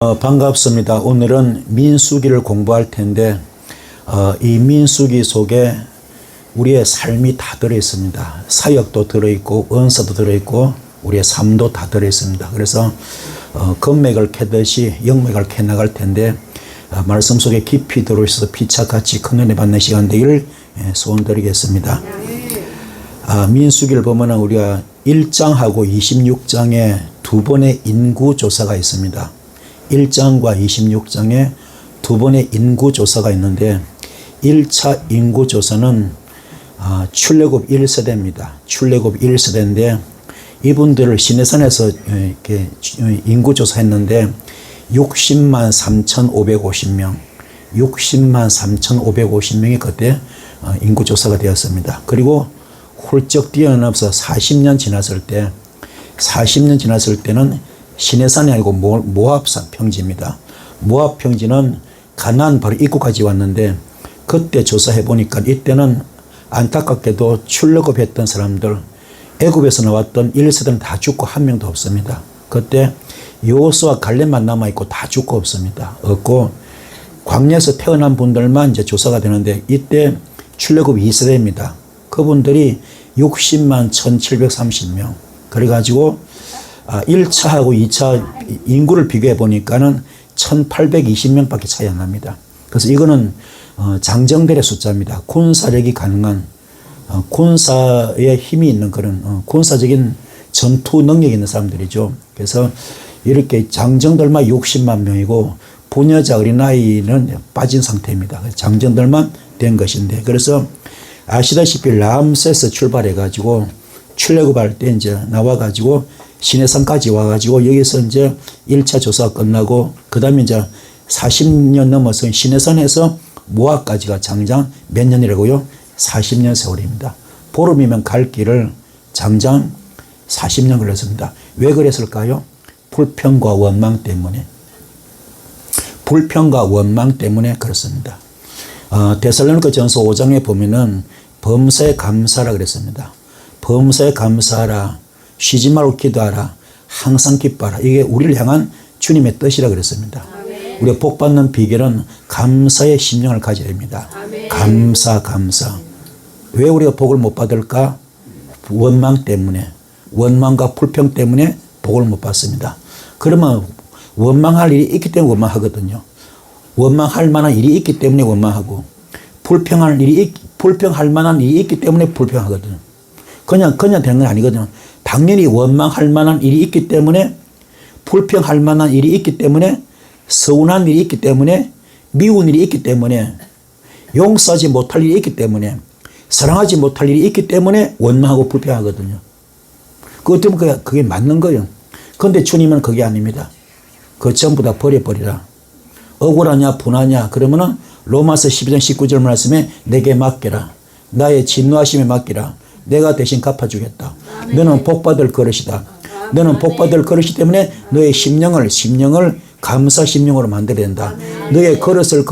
반갑습니다. 오늘은 민수기를 공부할 텐데 이 민수기 속에 우리의 삶이 다 들어있습니다. 사역도 들어있고 은사도 들어있고 우리의 삶도 다 들어있습니다. 그래서 금맥을 캐듯이 영맥을 캐나갈 텐데 말씀 속에 깊이 들어있어서 피차같이 큰 은혜 받는 시간 되기를 소원드리겠습니다. 민수기를 보면 우리가 1장하고 26장에 두 번의 인구조사가 있습니다. 1장과 26장에 두 번의 인구조사가 있는데 1차 인구조사는 출애굽 1세대입니다. 출애굽 1세대인데 이분들을 시내산에서 이렇게 인구조사했는데 60만 3,550명 60만 3,550명이 그때 인구조사가 되었습니다. 그리고 훌쩍 뛰어넘어서 40년 지났을 때는 시내산이 아니고 모압산 평지입니다. 모압 평지는 가나안 바로 입구까지 왔는데 그때 조사해 보니까 이때는 안타깝게도 출애굽했던 사람들 애굽에서 나왔던 1세대는 다 죽고 한 명도 없습니다. 그때 여호수아 갈렙만 남아있고 다 죽고 없고 광야에서 태어난 분들만 이제 조사가 되는데 이때 출애굽 2세대입니다. 그분들이 60만 1,730명. 그래가지고 1차하고 2차 인구를 비교해 보니까는 1,820명밖에 차이 안 납니다. 그래서 이거는 장정들의 숫자입니다. 군사력이 가능한 군사의 힘이 있는 그런 군사적인 전투 능력이 있는 사람들이죠. 그래서 이렇게 장정들만 60만 명이고 부녀자 어린아이는 빠진 상태입니다. 장정들만 된 것인데 그래서 아시다시피 람세스 출발해 가지고 출애굽할 때 이제 나와 가지고 시내산까지 와 가지고 여기서 이제 1차 조사가 끝나고 그다음에 이제 40년 넘어서 시내산에서 모압까지가 장장 몇 년이라고요? 40년 세월입니다. 보름이면 갈 길을 장장 40년 걸렸습니다. 왜 그랬을까요? 불평과 원망 때문에. 불평과 원망 때문에 그렇습니다. 데살로니가 전서 5장에 보면은 범사에 감사하라 그랬습니다. 범사에 감사하라. 쉬지 말고 기도하라. 항상 기뻐하라. 이게 우리를 향한 주님의 뜻이라 그랬습니다. 우리가 복받는 비결은 감사의 심령을 가져야 됩니다. 감사. 왜 우리가 복을 못 받을까? 원망 때문에. 원망과 불평 때문에 복을 못 받습니다. 그러면 원망할 일이 있기 때문에 원망하거든요. 원망할 만한 일이 있기 때문에 원망하고 불평할 만한 일이 있기 때문에 불평하거든요. 그냥 되는 건 아니거든요. 당연히 원망할 만한 일이 있기 때문에 불평할 만한 일이 있기 때문에 서운한 일이 있기 때문에 미운 일이 있기 때문에 용서하지 못할 일이 있기 때문에 사랑하지 못할 일이 있기 때문에 원망하고 불평하거든요. 그것 때문에 그게 맞는 거예요. 그런데 주님은 그게 아닙니다. 그거 전부 다 버려버리라. 억울하냐 분하냐 그러면은 로마서 12장 19절 말씀에 내게 맡겨라. 나의 진노하심에 맡기라. 내가 대신 갚아주겠다. 너는 복받을 그릇이다. 너는 복받을 그릇이 때문에 너의 심령을 감사 심령으로 만들어야 된다. 너의 그릇을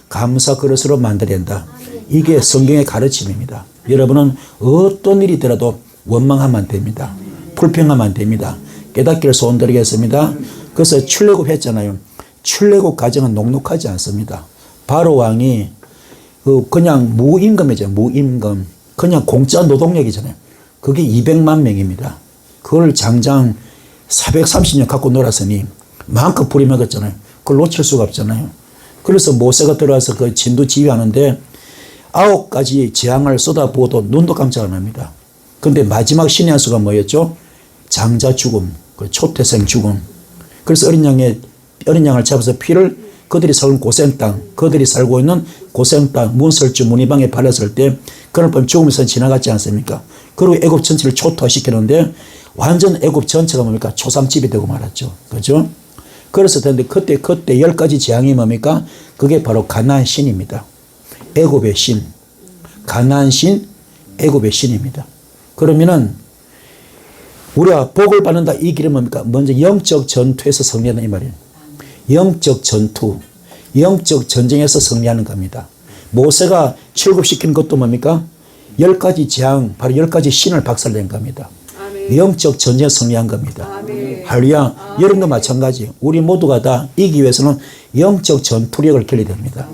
감사 그릇으로 만들어야 된다. 이게 성경의 가르침입니다. 여러분은 어떤 일이 있더라도 원망하면 안 됩니다. 불평하면 안 됩니다. 깨닫기를 소원드리겠습니다. 그래서 출애굽 했잖아요. 출애굽 과정은 녹록하지 않습니다. 바로 왕이 그냥 무임금이잖아요. 무임금. 그냥 공짜 노동력이잖아요. 그게 200만 명입니다. 그걸 장장 430년 갖고 놀았으니 마음껏 부리먹었잖아요. 그걸 놓칠 수가 없잖아요. 그래서 모세가 들어와서 그 진도 지휘하는데 9가지 재앙을 쏟아부어도 눈도 깜짝 안 합니다. 그런데 마지막 신의 한 수가 뭐였죠? 장자 죽음, 초태생 죽음. 그래서 어린 양을 잡아서 피를 그들이 살고 고생 땅, 그들이 살고 있는 고생 땅, 문설주 문이방에 발랐을 때 그날 밤 죽으면서 지나갔지 않습니까? 그리고 애굽 전체를 초토화시키는데 완전 애굽 전체가 뭡니까? 초상집이 되고 말았죠. 그죠? 그래서 그때 10가지 재앙이 뭡니까? 그게 바로 가나안 신입니다. 애굽의 신. 가나안 신, 애굽의 신입니다. 그러면은 우리가 복을 받는다 이 길은 뭡니까? 먼저 영적 전투에서 승리한다 이 말이에요. 영적 전투, 영적 전쟁에서 승리하는 겁니다. 모세가 출국시킨 것도 뭡니까? 10가지 재앙, 바로 10가지 신을 박살낸 겁니다. 영적 전쟁에 승리한 겁니다. 할렐루야. 여러분도 마찬가지. 우리 모두가 다 이기기 위해서는 영적 전투력을 길러야 됩니다.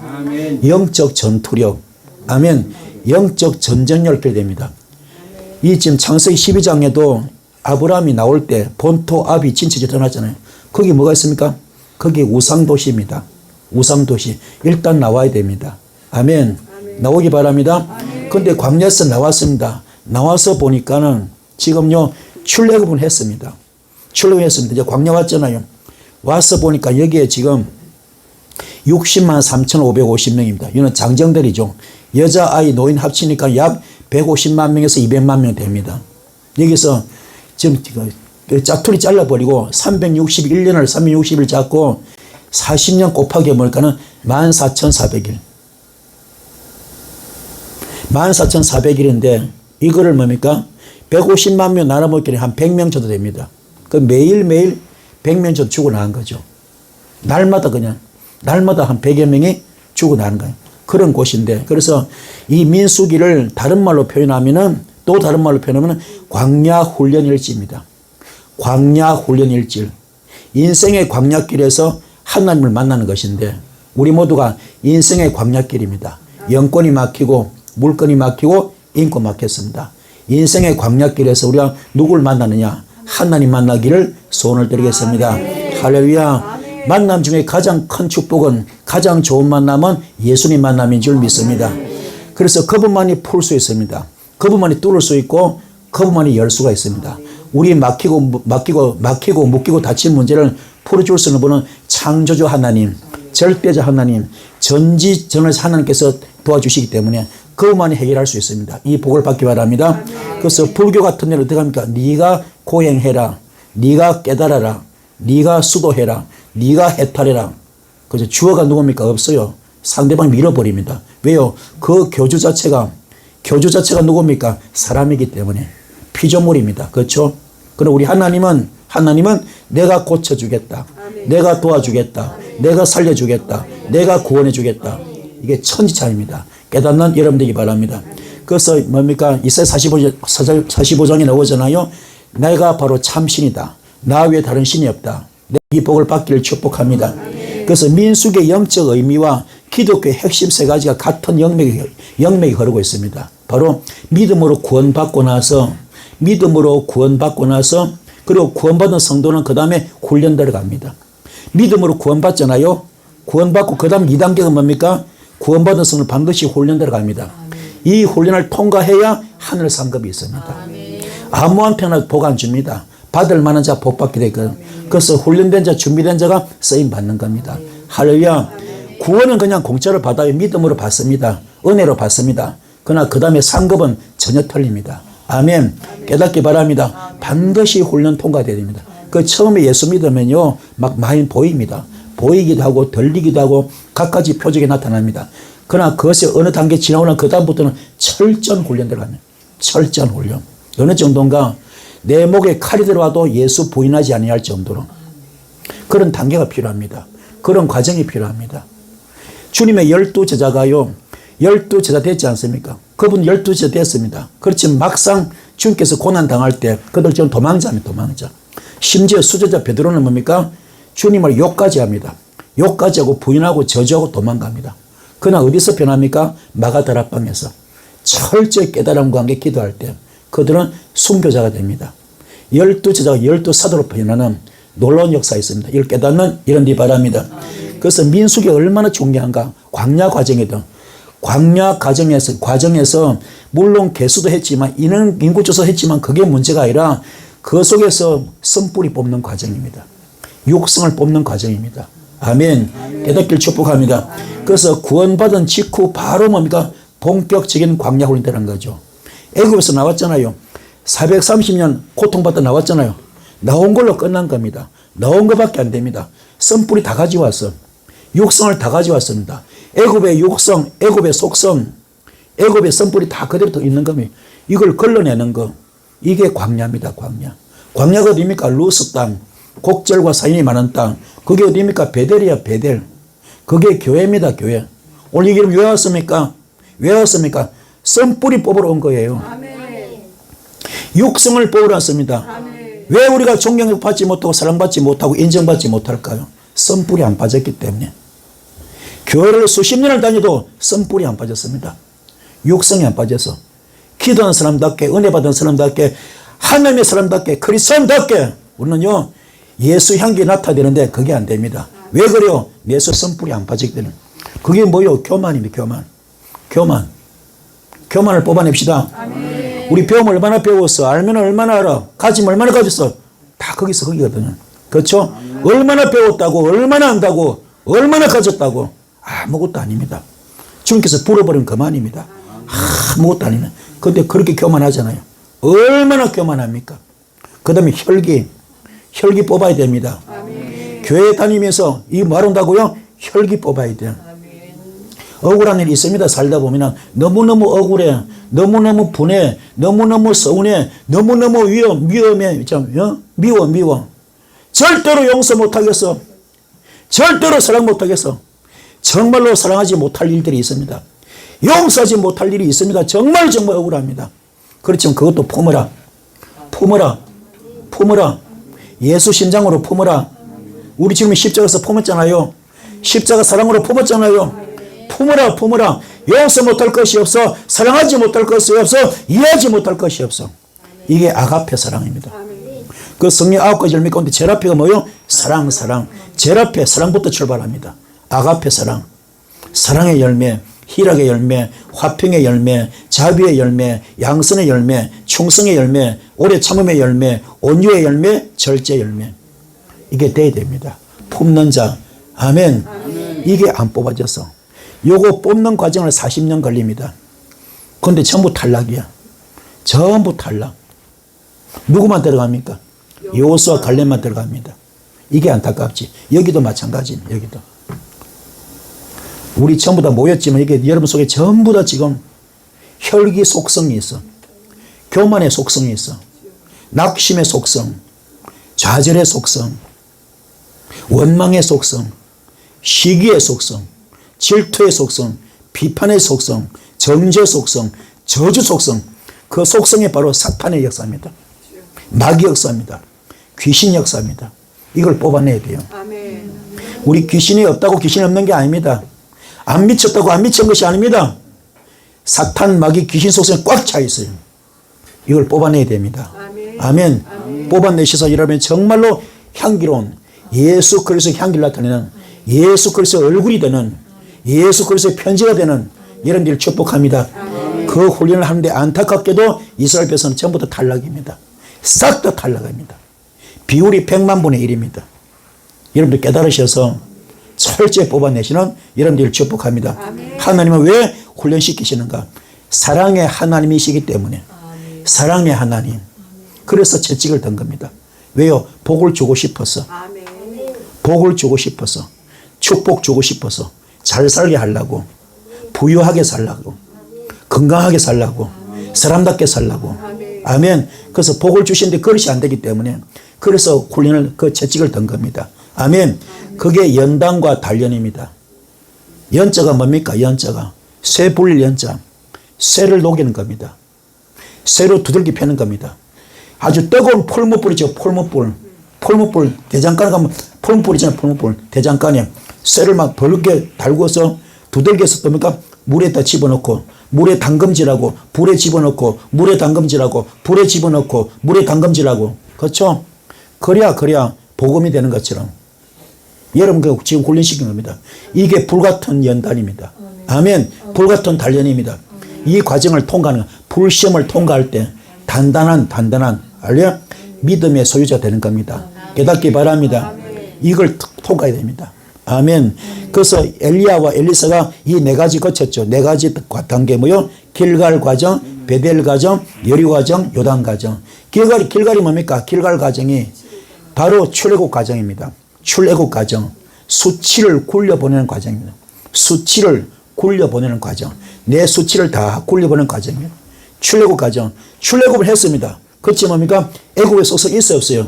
영적 전투력. 아멘. 영적 전쟁력을 길러야 됩니다. 이 지금 창세기 12장에도 아브라함이 나올 때 본토 아비 진치지 떠났잖아요. 거기 뭐가 있습니까? 거기 우상도시입니다. 우상도시. 일단 나와야 됩니다. 아멘. 나오기 바랍니다. 그런데 광야에서 나왔습니다. 나와서 보니까는 지금요 출애굽은 했습니다. 출애굽했습니다. 이제 광야 왔잖아요. 와서 보니까 여기에 지금 60만 3,550명입니다. 이는 장정들이죠. 여자, 아이, 노인 합치니까 약 150만 명에서 200만 명 됩니다. 여기서 지금 짜투리 잘라버리고 361년을 360일 잡고 40년 곱하기 해보니까는 14,400일. 14,400일인데 이거를 뭡니까? 150만 명 나눠먹기는 한 100명 정도 됩니다. 그 매일매일 100명 정도 죽어나간 거죠. 날마다 그냥 날마다 한 100여 명이 죽어나는 거예요. 그런 곳인데 그래서 이 민수기를 다른 말로 표현하면은 또 다른 말로 표현하면 광야 훈련일지입니다. 광야 훈련일지. 인생의 광야길에서 하나님을 만나는 것인데 우리 모두가 인생의 광야길입니다. 영권이 막히고 물건이 막히고 인권 막혔습니다. 인생의 광야길에서 우리가 누굴 만나느냐? 하나님 만나기를 소원을 드리겠습니다. 할렐루야. 만남 중에 가장 큰 축복은 가장 좋은 만남은 예수님 만남인 줄 믿습니다. 그래서 그분만이 풀 수 있습니다. 그분만이 뚫을 수 있고 그분만이 열 수가 있습니다. 우리 막히고 묶이고 닫힌 문제를 풀어줄 수 있는 분은 창조주 하나님, 절대자 하나님, 전지전능하신 하나님께서 도와주시기 때문에 그것만이 해결할 수 있습니다. 이 복을 받기 바랍니다. 그래서 불교 같은 데는 어떻게 합니까? 네가 고행해라. 네가 깨달아라. 네가 수도해라. 네가 해탈해라. 그래서 주어가 누굽니까? 없어요. 상대방 밀어버립니다. 왜요? 그 교주 자체가 누굽니까? 사람이기 때문에 피조물입니다. 그렇죠? 그럼 우리 하나님은 내가 고쳐주겠다. 내가 도와주겠다. 내가 살려주겠다. 내가 구원해주겠다. 이게 천지차입니다. 깨닫는 여러분 되기 바랍니다. 그래서 뭡니까? 이사야 45장에 나오잖아요. 내가 바로 참신이다. 나 외에 다른 신이 없다. 이 복을 받기를 축복합니다. 그래서 민수기의 영적 의미와 기독교의 핵심 세 가지가 같은 영맥이 흐르고 있습니다. 바로 믿음으로 구원받고 나서 그리고 구원받은 성도는 그 다음에 훈련 들어갑니다. 믿음으로 구원받잖아요. 구원받고 그 다음 2단계가 뭡니까? 구원받은 성도는 반드시 훈련 들어갑니다. 이 훈련을 통과해야 하늘 상급이 있습니다. 아무한테나 복 안 줍니다. 받을 만한 자 복 받게 되거든. 그래서 훈련된 자, 준비된 자가 쓰임 받는 겁니다. 할렐루야. 구원은 그냥 공짜로 받아요. 믿음으로 받습니다. 은혜로 받습니다. 그러나 그 다음에 상급은 전혀 틀립니다. 아멘. 깨닫기 바랍니다. 반드시 훈련 통과되어야 됩니다. 그 처음에 예수 믿으면요, 막 많이 보입니다. 보이기도 하고 들리기도 하고 갖가지 표적이 나타납니다. 그러나 그것이 어느 단계 지나오면 그 다음부터는 철저한 훈련 들어갑니다. 철저한 훈련. 어느 정도인가? 내 목에 칼이 들어와도 예수 부인하지 아니할 정도로 그런 단계가 필요합니다. 그런 과정이 필요합니다. 주님의 12제자가요. 12제자 됐지 않습니까? 그분 12제자 됐습니다. 그렇지만 막상 주님께서 고난당할 때 그들 지금 도망자입니다. 도망자. 심지어 수제자 베드로는 뭡니까? 주님을 욕까지 합니다. 욕까지 하고 부인하고 저주하고 도망갑니다. 그러나 어디서 변합니까? 마가다락방에서 철저히 깨달음과 함께 기도할 때 그들은 순교자가 됩니다. 12제자가 12사도로 변하는 놀라운 역사가 있습니다. 이걸 깨닫는 이런 데 바랍니다. 그래서 민수기가 얼마나 중요한가? 광야 과정에서 물론 개수도 했지만 인구조사 했지만 그게 문제가 아니라 그 속에서 성뿌리 뽑는 과정입니다. 육성을 뽑는 과정입니다. 아멘. 깨닫기를 축복합니다. 그래서 구원받은 직후 바로 뭡니까? 본격적인 광야 훈련이라는 거죠. 애굽에서 나왔잖아요. 430년 고통받다 나왔잖아요. 나온 걸로 끝난 겁니다. 나온 것밖에 안 됩니다. 선뿌리 다 가져왔어. 육성을 다 가져왔습니다. 애굽의 육성, 애굽의 속성, 애굽의 선뿌리 다 그대로 더 있는 겁니다. 이걸 걸러내는 거. 이게 광야입니다. 광야가 어디입니까? 루스 땅, 곡절과 사인이 많은 땅. 그게 어디입니까? 베델이야, 베델. 그게 교회입니다. 교회. 오늘 이 기름 왜 왔습니까? 선뿌리 뽑으러 온 거예요. 육성을 뽑으랐습니다. 왜 우리가 존경받지 못하고 사랑받지 못하고 인정받지 못할까요? 썸불이 안 빠졌기 때문에. 교회를 수십 년을 다녀도 썸불이 안 빠졌습니다. 육성이 안 빠져서 기도하는 사람답게 은혜 받은 사람답게 하나님의 사람답게 그리스도인답게 우리는요 예수 향기 나타내는데 그게 안 됩니다. 왜 그래요? 내수 썸불이 안 빠지기 때문에. 그게 뭐요? 교만입니다. 교만을 뽑아냅시다. 아멘. 우리 배움 얼마나 배웠어? 알면 얼마나 알아? 가지면 얼마나 가졌어? 다 거기서 거기거든요. 그렇죠? 얼마나 배웠다고 얼마나 안다고 얼마나 가졌다고 아무것도 아닙니다. 주님께서 불어버리면 그만입니다. 아무것도 아니면. 근데 그렇게 교만하잖아요. 얼마나 교만합니까? 그 다음에 혈기 뽑아야 됩니다. 아멘. 교회 다니면서 이 말한다고요? 혈기 뽑아야 돼요. 아멘. 억울한 일이 있습니다. 살다 보면 너무너무 억울해. 너무너무 분해. 너무너무 서운해. 너무너무 위험해. 미워. 절대로 용서 못하겠어. 절대로 사랑 못하겠어. 정말로 사랑하지 못할 일들이 있습니다. 용서하지 못할 일이 있습니다. 정말 억울합니다. 그렇지만 그것도 품어라. 예수 심장으로 품어라. 우리 지금 십자가에서 품었잖아요. 십자가 사랑으로 품었잖아요. 품어라. 용서 못할 것이 없어. 사랑하지 못할 것이 없어. 이해하지 못할 것이 없어. 이게 아가페 사랑입니다. 그 성령 9가지 열매 가운데 제일 앞에가 뭐예요? 사랑. 제일 앞에 사랑부터 출발합니다. 아가페 사랑. 사랑의 열매, 희락의 열매, 화평의 열매, 자비의 열매, 양선의 열매, 충성의 열매, 오래 참음의 열매, 온유의 열매, 절제 열매. 이게 돼야 됩니다. 품는 자. 아멘. 이게 안 뽑아져서. 요거 뽑는 과정을 40년 걸립니다. 그런데 전부 탈락이야. 전부 탈락. 누구만 들어갑니까? 여호수아 갈렙만 들어갑니다. 이게 안타깝지. 여기도 마찬가지입니다. 여기도. 우리 전부 다 모였지만 이게 여러분 속에 전부 다 지금 혈기 속성이 있어. 교만의 속성이 있어. 낙심의 속성, 좌절의 속성, 원망의 속성, 시기의 속성, 질투의 속성, 비판의 속성, 정죄 속성, 저주 속성. 그 속성이 바로 사탄의 역사입니다. 마귀 역사입니다. 귀신 역사입니다. 이걸 뽑아내야 돼요. 아멘. 우리 귀신이 없다고 귀신이 없는 게 아닙니다. 안 미쳤다고 안 미친 것이 아닙니다. 사탄, 마귀, 귀신 속성이 꽉 차 있어요. 이걸 뽑아내야 됩니다. 아멘. 뽑아내셔서 여러분 정말로 향기로운 예수 그리스도의 향기를 나타내는 예수 그리스도의 얼굴이 되는 예수 그리스도의 편지가 되는 여러분들을 축복합니다. 그 훈련을 하는데 안타깝게도 이스라엘 백성은 전부 다 탈락입니다. 싹 다 탈락입니다. 비율이 100만 분의 1입니다. 여러분들 깨달으셔서 철저히 뽑아내시는 여러분들을 축복합니다. 하나님은 왜 훈련시키시는가? 사랑의 하나님이시기 때문에. 사랑의 하나님. 그래서 채찍을 든 겁니다. 왜요? 복을 주고 싶어서. 복을 주고 싶어서. 축복 주고 싶어서. 잘 살게 하려고. 부유하게 살려고. 건강하게 살려고. 사람답게 살려고. 아멘. 그래서 복을 주시는데 그것이 안 되기 때문에 그래서 훈련을 그 채찍을 든 겁니다. 아멘. 그게 연단과 단련입니다. 연자가 뭡니까? 연자가 쇠 불릴 연자. 쇠를 녹이는 겁니다. 쇠로 두들기 패는 겁니다. 아주 뜨거운 풀무불이죠. 풀무불 대장간에 가면 풀무불이잖아요. 풀무불 대장간에 쇠를 막 벌게 달고서 두들겨서 뭡니까? 물에다 집어넣고 물에 담금질하고 불에 집어넣고 물에 담금질하고 불에 집어넣고 물에 담금질하고. 그렇죠? 그래야 복음이 되는 것처럼 여러분 그 지금 훈련시킨 겁니다. 이게 불같은 연단입니다. 아멘. 불같은 단련입니다. 이 과정을 통과하는 불시험을 통과할 때 단단한 알려 믿음의 소유자 되는 겁니다. 깨닫기 바랍니다. 이걸 통과해야 됩니다. 아멘. 그래서 엘리야와 엘리사가 이 4가지 거쳤죠. 4가지 단계 뭐요? 길갈 과정, 베델 과정, 여리고 과정, 요단 과정. 길갈이 뭡니까? 길갈 과정이 바로 출애굽 과정입니다. 출애굽 과정. 수치를 굴려보내는 과정입니다. 수치를 굴려보내는 과정. 내 수치를 다 굴려보내는 과정입니다. 출애굽 과정. 출애굽을 했습니다. 그렇지 뭡니까? 애굽에 속성 있어요, 없어요?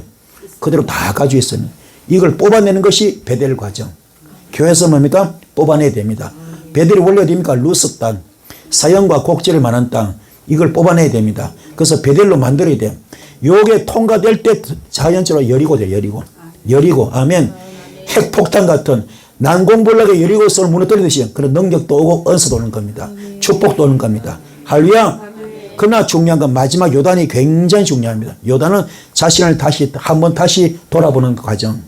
그대로 다 가지고 있습니다. 이걸 뽑아내는 것이 베델 과정. 교회에서 뭡니까? 뽑아내야 됩니다. 베델이 원래 어디입니까? 루스 땅. 사형과 곡절이 많은 땅. 이걸 뽑아내야 됩니다. 그래서 베델로 만들어야 돼요. 요게 통과될 때 자연적으로 여리고 돼요. 여리고. 아멘. 핵폭탄 같은 난공불락의 여리고성을 무너뜨리듯이 그런 능력도 오고 은사도 오는 겁니다. 축복도 오는 겁니다. 할렐루야. 그러나 중요한 건 마지막 요단이 굉장히 중요합니다. 요단은 자신을 한번 다시 돌아보는 과정.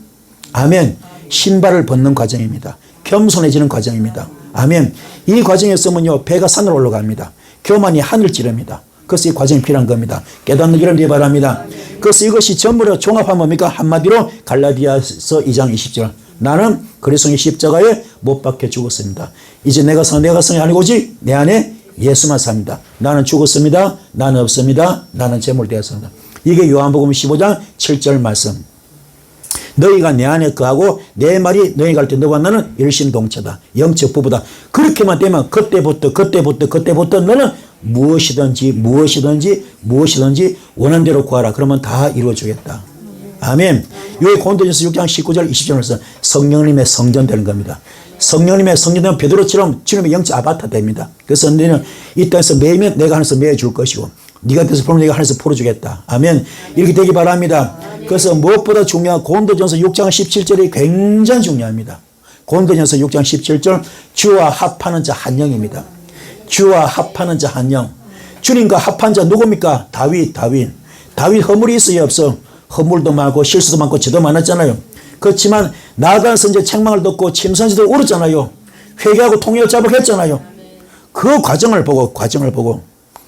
아멘. 신발을 벗는 과정입니다. 겸손해지는 과정입니다. 아멘. 이 과정에서는요, 배가 산으로 올라갑니다. 교만이 하늘 찌릅니다. 그래서 이 과정이 필요한 겁니다. 깨닫는 길을 위해 바랍니다. 그래서 이것이 전부 다 종합하면 뭡니까? 한마디로 갈라디아서 2장 20절. 나는 그리스도의 십자가에 못 박혀 죽었습니다. 이제 내가 성이 아니고 오직 내 안에 예수만 삽니다. 나는 죽었습니다. 나는 없습니다. 나는 제물 되었습니다. 이게 요한복음 15장 7절 말씀. 너희가 내 안에 거하고 내 말이 너희가 할 때 너와 나는 일심동체다. 영적 부부다. 그렇게만 되면 그때부터 너는 무엇이든지 원하는 대로 구하라. 그러면 다 이루어주겠다. 아멘. 여기 고린도전서 6장 19절 20절에서 성령님의 성전 되는 겁니다. 성령님의 성전되면 베드로처럼 주님의 영적 아바타 됩니다. 그래서 너는 이 땅에서 매이면 내가 하늘에서 매여줄 것이고 네가 뜻을 풀면 내가 하늘에서 풀어주겠다. 아멘. 이렇게 되기 바랍니다. 그래서 무엇보다 중요한 고린도전서 6장 17절이 굉장히 중요합니다. 고린도전서 6장 17절 주와 합하는 자 한 영입니다. 주와 합하는 자 한 영. 주님과 합한 자 누굽니까? 다윗 허물이 있어요 없어? 허물도 많고 실수도 많고 죄도 많았잖아요. 그렇지만 나아간 선제 책망을 듣고 침선지도 울었잖아요. 회개하고 통일을 자복했잖아요. 그 과정을 보고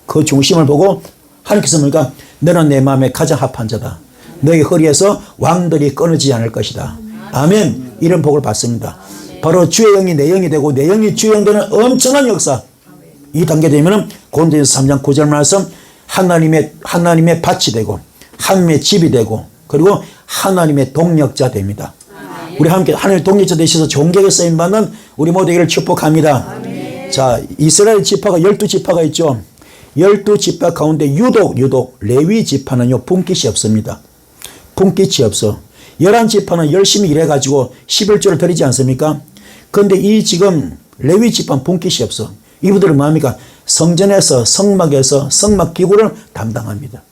그 중심을 보고 하나님께서 뭡니까? 너는 내 마음에 가장 합한 자다. 너희 허리에서 왕들이 끊어지지 않을 것이다. 아멘. 이런 복을 받습니다. 바로 주의 영이 내 영이 되고 내 영이 주의 영 되는 엄청난 역사. 이 단계 되면은 고린도전서 3장 9절 말씀 하나님의 밭이 되고 하나님의 집이 되고 그리고 하나님의 동력자 됩니다. 우리 함께 하나님의 동력자 되셔서 존귀하게 쓰임받는 우리 모두에게를 축복합니다. 자, 이스라엘 지파가 12지파가 있죠. 12지파 가운데 유독 레위 지파는요 분깃이 없습니다. 분깃이 없어. 11지파는 열심히 일해가지고 11조를 드리지 않습니까? 그런데 이 지금 레위 지파는 분깃이 없어. 이분들은 뭐합니까? 성전에서 성막에서 성막 기구를 담당합니다.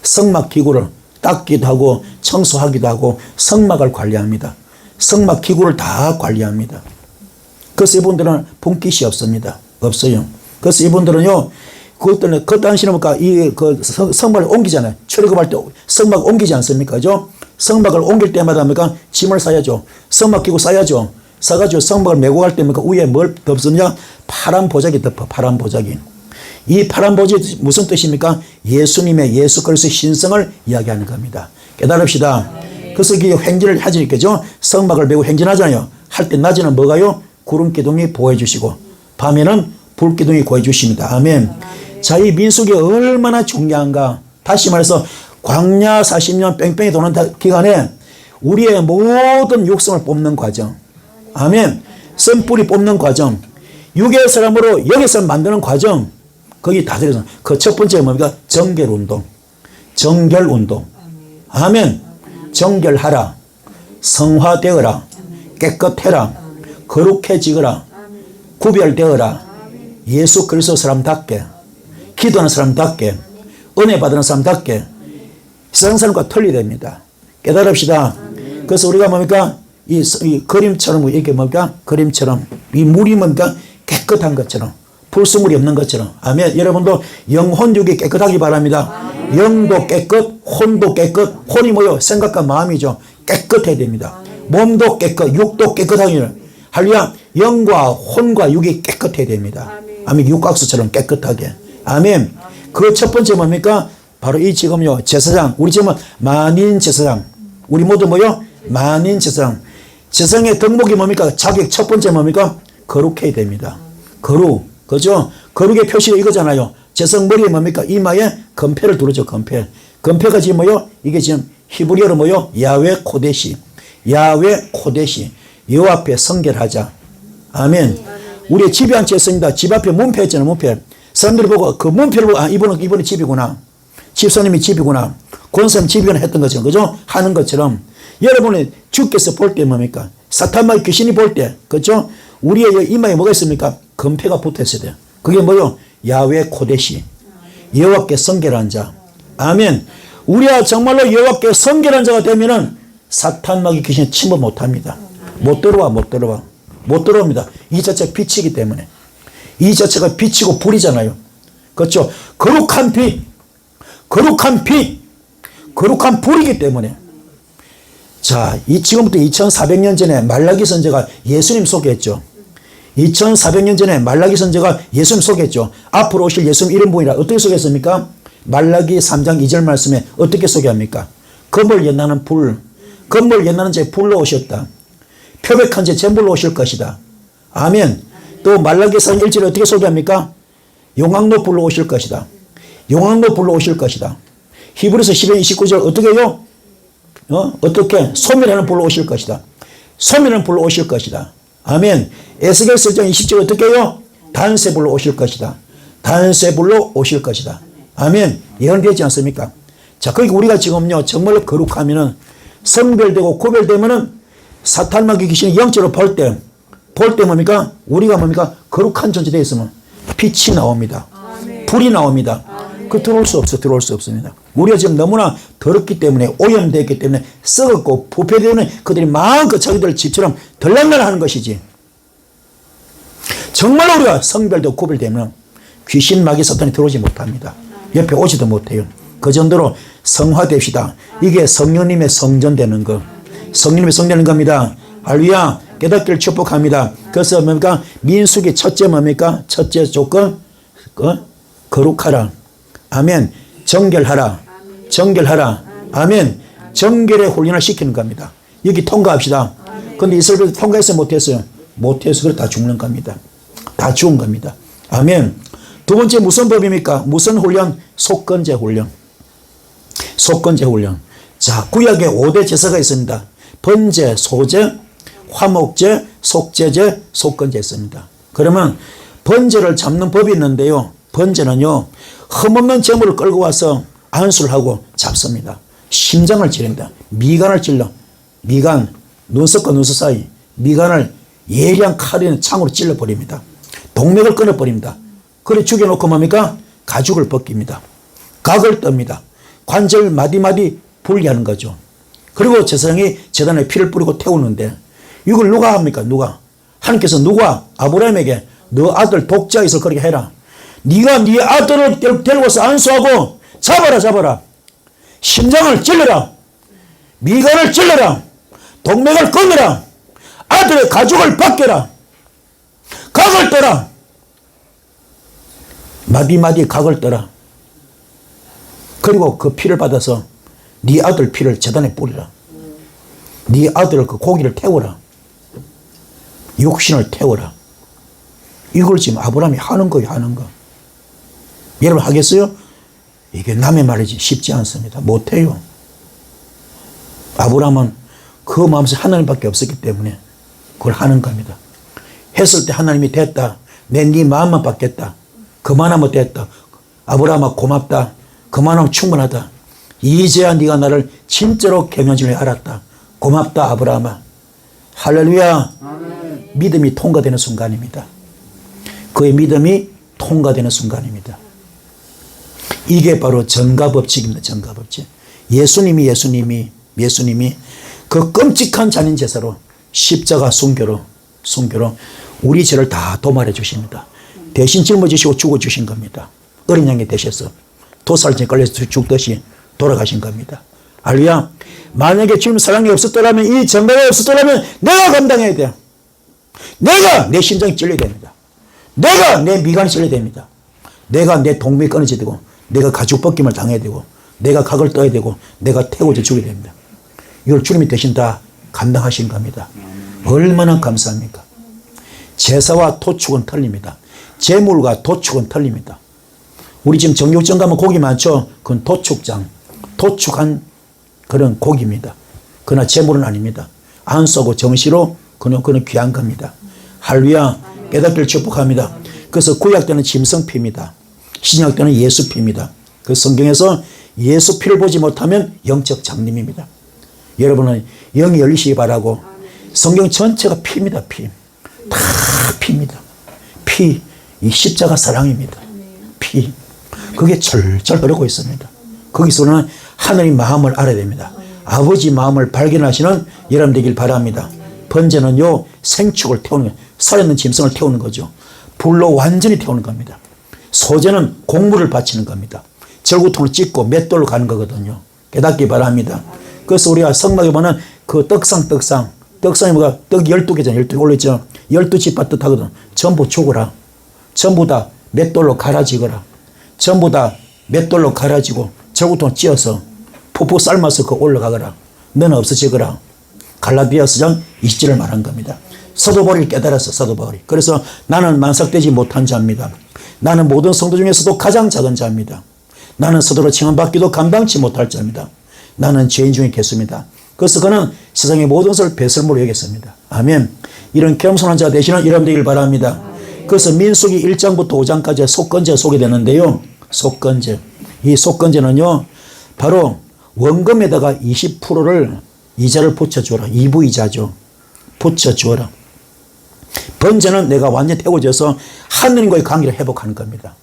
성막 기구를 닦기도 하고 청소하기도 하고 성막을 관리합니다. 성막 기구를 다 관리합니다. 그래서 이분들은 분깃이 없습니다. 없어요. 그래서 이분들은요 그것들은 그 당시는 뭐까 성막을 옮기잖아요. 출애굽할 때 성막 옮기지 않습니까? 그죠? 성막을 옮길 때마다 뭡니까? 짐을 싸야죠. 성막 기구 싸야죠. 싸가지고 성막을 메고 갈 때 뭡니까? 위에 뭘 덮습니까? 파란 보자기 덮어. 파란 보자기. 이 파란 보자기 무슨 뜻입니까? 예수 그리스도의 신성을 이야기하는 겁니다. 깨달읍시다. 그래서 이게 횡진을 하지니까 죠. 성막을 메고 횡진하잖아요. 할 때 낮에는 뭐가요? 구름 기둥이 보호해 주시고 밤에는 불 기둥이 구해 주십니다. 아멘. 자, 이 민수기 얼마나 중요한가. 다시 말해서 광야 40년 뺑뺑이 도는 기간에 우리의 모든 육성을 뽑는 과정. 아멘. 씀뿌리 뽑는 과정. 육의 사람으로 영의 사람 만드는 과정. 거기 다 들어서 그 첫 번째가 뭡니까? 정결운동. 아멘. 정결하라. 성화되어라. 깨끗해라. 거룩해지거라. 구별되어라. 예수 그리스도 사람답게. 기도하는 사람답게. 은혜 받는 사람답게. 세상 사람과 틀리됩니다. 깨달읍시다. 그래서 우리가 뭡니까? 이 그림처럼 이게 뭡니까? 그림처럼 이 물이 뭡니까? 깨끗한 것처럼 불순물이 없는 것처럼. 아멘. 여러분도 영혼육이 깨끗하기 바랍니다. 영도 깨끗, 혼도 깨끗. 혼이 뭐요? 생각과 마음이죠. 깨끗해야 됩니다. 몸도 깨끗, 육도 깨끗하게. 할렐루야. 영과 혼과 육이 깨끗해야 됩니다. 아멘. 육각수처럼 깨끗하게. 아멘. 그 첫 번째 뭡니까? 바로 이 지금요 제사장. 우리 지금은 만인 제사장. 우리 모두 뭐요? 만인 제사장. 제사장의 덕목이 뭡니까? 자격 첫 번째 뭡니까? 거룩해야 됩니다. 거룩. 그죠? 거룩의 표시가 이거잖아요. 제사장 머리에 뭡니까? 이마에 금패를 두르죠. 금패가 지금 뭐요? 이게 지금 히브리어로 뭐요? 야훼 코데시. 여호와 앞에 성결하자. 아멘. 우리의 집이 한 채 있습니다. 집 앞에 문패 있잖아요. 문패. 사람들이 보고 그 문패를 보고 이분은 집이구나. 집사님이 집이구나. 권사님 집이구나 했던 것처럼. 그죠? 하는 것처럼. 여러분이 주께서 볼 때 뭡니까? 사탄마귀 귀신이 볼 때. 그죠? 우리의 이마에 뭐가 있습니까? 금패가 붙어 있어야 돼요. 그게 뭐요? 야훼 코데시. 여호와께 성결한 자. 아멘. 우리가 정말로 여호와께 성결한 자가 되면은 사탄 마귀 귀신이 침범 못합니다. 못 들어옵니다. 이 자체가 빛이기 때문에. 이 자체가 빛이고 불이잖아요. 그렇죠? 거룩한 빛, 거룩한 불이기 때문에. 자, 지금부터 2400년 전에 말라기 선지자가 예수님 소개했죠. 2400년 전에 말라기 선지자가 예수님 소개했죠. 앞으로 오실 예수님 이름 보이라. 어떻게 소개했습니까? 말라기 3장 2절 말씀에 어떻게 소개합니까? 검을 연하는 불, 검을 연하는 제 불로 오셨다. 표백한 제 잼불로 오실 것이다. 아멘. 또 말라기 3장 1절에 어떻게 소개합니까? 용광로 불로 오실 것이다. 용광로 불로 오실 것이다. 히브리서 12장 29절 어떻게 해요? 어떻게? 소멸하는 불로 오실 것이다. 소멸하는 불로 오실 것이다. 아멘. 에스겔서 1장 20절 어떻게 해요? 단세 불로 오실 것이다. 단세 불로 오실 것이다. 아멘. 예언되지 않습니까? 자, 그러니까 우리가 지금요, 정말로 거룩하면은, 성별되고 구별되면은, 사탄 마귀 귀신이 영적으로 볼 때 뭡니까? 우리가 뭡니까? 거룩한 존재 되어 있으면 빛이 나옵니다. 불이 나옵니다. 그 들어올 수 없습니다. 우리가 지금 너무나 더럽기 때문에, 오염되었기 때문에, 썩었고, 부패되는 그들이 마음껏 자기들 집처럼 덜랑날 하는 것이지. 정말로 우리가 성별되고 구별되면 귀신, 마귀, 사탄이 들어오지 못합니다. 옆에 오지도 못해요. 그 정도로 성화됩시다. 이게 성령님의 성전되는 거. 성령님의 성전되는 겁니다. 할렐루야. 깨닫기를 축복합니다. 그래서 뭡니까? 민수기 첫째 뭡니까? 첫째 조건, 거룩하라. 아멘. 정결하라. 정결하라. 아멘. 정결의 훈련을 시키는 겁니다. 여기 통과합시다. 그런데 이스라엘도 통과했어요? 못했어요? 못해서 그래 다 죽는 겁니다. 다 죽은 겁니다. 아멘. 두 번째 무슨 법입니까? 무슨 훈련? 속건제 훈련. 속건제 훈련. 자, 구약에 5대 제사가 있습니다. 번제, 소제, 화목제, 속제제, 속건제 있습니다. 그러면 번제를 잡는 법이 있는데요. 번제는요, 흠없는 재물을 끌고 와서 안수를 하고 잡습니다. 심장을 찌릅니다. 미간을 찔러. 미간, 눈썹과 눈썹 사이 미간을 예리한 칼이나 창으로 찔러버립니다. 동맥을 끊어버립니다. 그래 죽여놓고 뭡니까? 가죽을 벗깁니다. 각을 떱니다. 관절 마디마디 분리하는 거죠. 그리고 제사장이 제단에 피를 뿌리고 태우는데 이걸 누가 합니까? 누가? 하나님께서 누가? 아브라함에게 너 아들 독자에서 그렇게 해라. 네가 네 아들을 데리고 와서 안수하고 잡아라. 심장을 찔러라. 미간을 찔러라. 동맥을 끊어라. 아들의 가죽을 벗겨라. 각을 떠라. 마디마디 각을 떠라. 그리고 그 피를 받아서 네 아들 피를 제단에 뿌리라. 네 아들 그 고기를 태워라. 육신을 태워라. 이걸 지금 아브라함이 하는 거예요. 하는 거. 여러분 하겠어요? 이게 남의 말이지 쉽지 않습니다. 못해요. 아브라함은 그 마음속에 하나님밖에 없었기 때문에 그걸 하는 겁니다. 했을 때 하나님이 됐다. 내 네 마음만 받겠다. 그만하면 됐다. 아브라함아 고맙다. 그만하면 충분하다. 이제야 네가 나를 진짜로 경외한 줄 알았다. 고맙다 아브라함아. 할렐루야. 아멘. 믿음이 통과되는 순간입니다. 그의 믿음이 통과되는 순간입니다. 이게 바로 전가법칙입니다. 전가법칙. 예수님이 그 끔찍한 잔인 제사로 십자가 순교로 우리 죄를 다 도말해 주십니다. 대신 짊어지시고 죽어주신 겁니다. 어린 양이 되셔서 도살증에 걸려서 죽듯이 돌아가신 겁니다. 할렐루야. 만약에 주님 사랑이 없었더라면, 이 전가가 없었더라면 내가 감당해야 돼요. 내가 내 심장이 찔려야 됩니다. 내가 내 미간이 찔려야 됩니다. 내가 내 동맥이 끊어져야 되고, 내가 가죽 벗김을 당해야 되고, 내가 각을 떠야 되고, 내가 태워져 죽어야 됩니다. 이걸 주님이 대신 다 감당하신 겁니다. 얼마나 감사합니까? 제사와 도축은 틀립니다. 제물과 도축은 틀립니다. 우리 지금 정육점 가면 고기 많죠? 그건 도축장, 도축한 그런 고기입니다. 그러나 제물은 아닙니다. 안수하고 정시로 그는 귀한 겁니다. 할렐루야. 깨닫기를 축복합니다. 그래서 구약 때는 짐승 피입니다. 신약 때는 예수 피입니다. 그 성경에서 예수 피를 보지 못하면 영적 장님입니다. 여러분은 영이 열리시기 바라고. 성경 전체가 피입니다. 피. 다 피입니다. 피. 이 십자가 사랑입니다. 피. 그게 철철 흐르고 있습니다. 거기서는 하나님 마음을 알아야 됩니다. 아버지 마음을 발견하시는 여러분 되길 바랍니다. 번제는요, 생축을 태우는 거예요. 살아있는 짐승을 태우는 거죠. 불로 완전히 태우는 겁니다. 소제는 곡물을 바치는 겁니다. 절구통을 찍고 맷돌로 가는 거거든요. 깨닫기 바랍니다. 그래서 우리가 성막에 보면 그 떡상이 뭐가 떡 12개잖아요. 12개 올렸죠. 12지파 뜻하거든. 전부 죽어라. 전부 다 맷돌로 갈아지거라. 전부 다 맷돌로 갈아지고 절구통 찧어서 푹푹 삶아서 그 올라가거라. 너는 없어지거라. 갈라디아서 20절을 말한 겁니다. 서도바울이 깨달았어. 서도바울이. 그래서 나는 만삭되지 못한 자입니다. 나는 모든 성도 중에서도 가장 작은 자입니다. 나는 서도로 칭함받기도 감당치 못할 자입니다. 나는 죄인 중에 개수입니다. 그래서 그는 세상의 모든 것을 배설물로 여겼습니다. 아멘. 이런 겸손한 자 되시는 여러분 되길 바랍니다. 그래서 민수기 1장부터 5장까지 속건제가 소개되는데요. 속건제. 이 속건제는요, 바로 원금에다가 20%를 이자를 붙여주어라. 2부 이자죠. 붙여주어라. 번제는 내가 완전히 태워져서 하느님과의 관계를 회복하는 겁니다.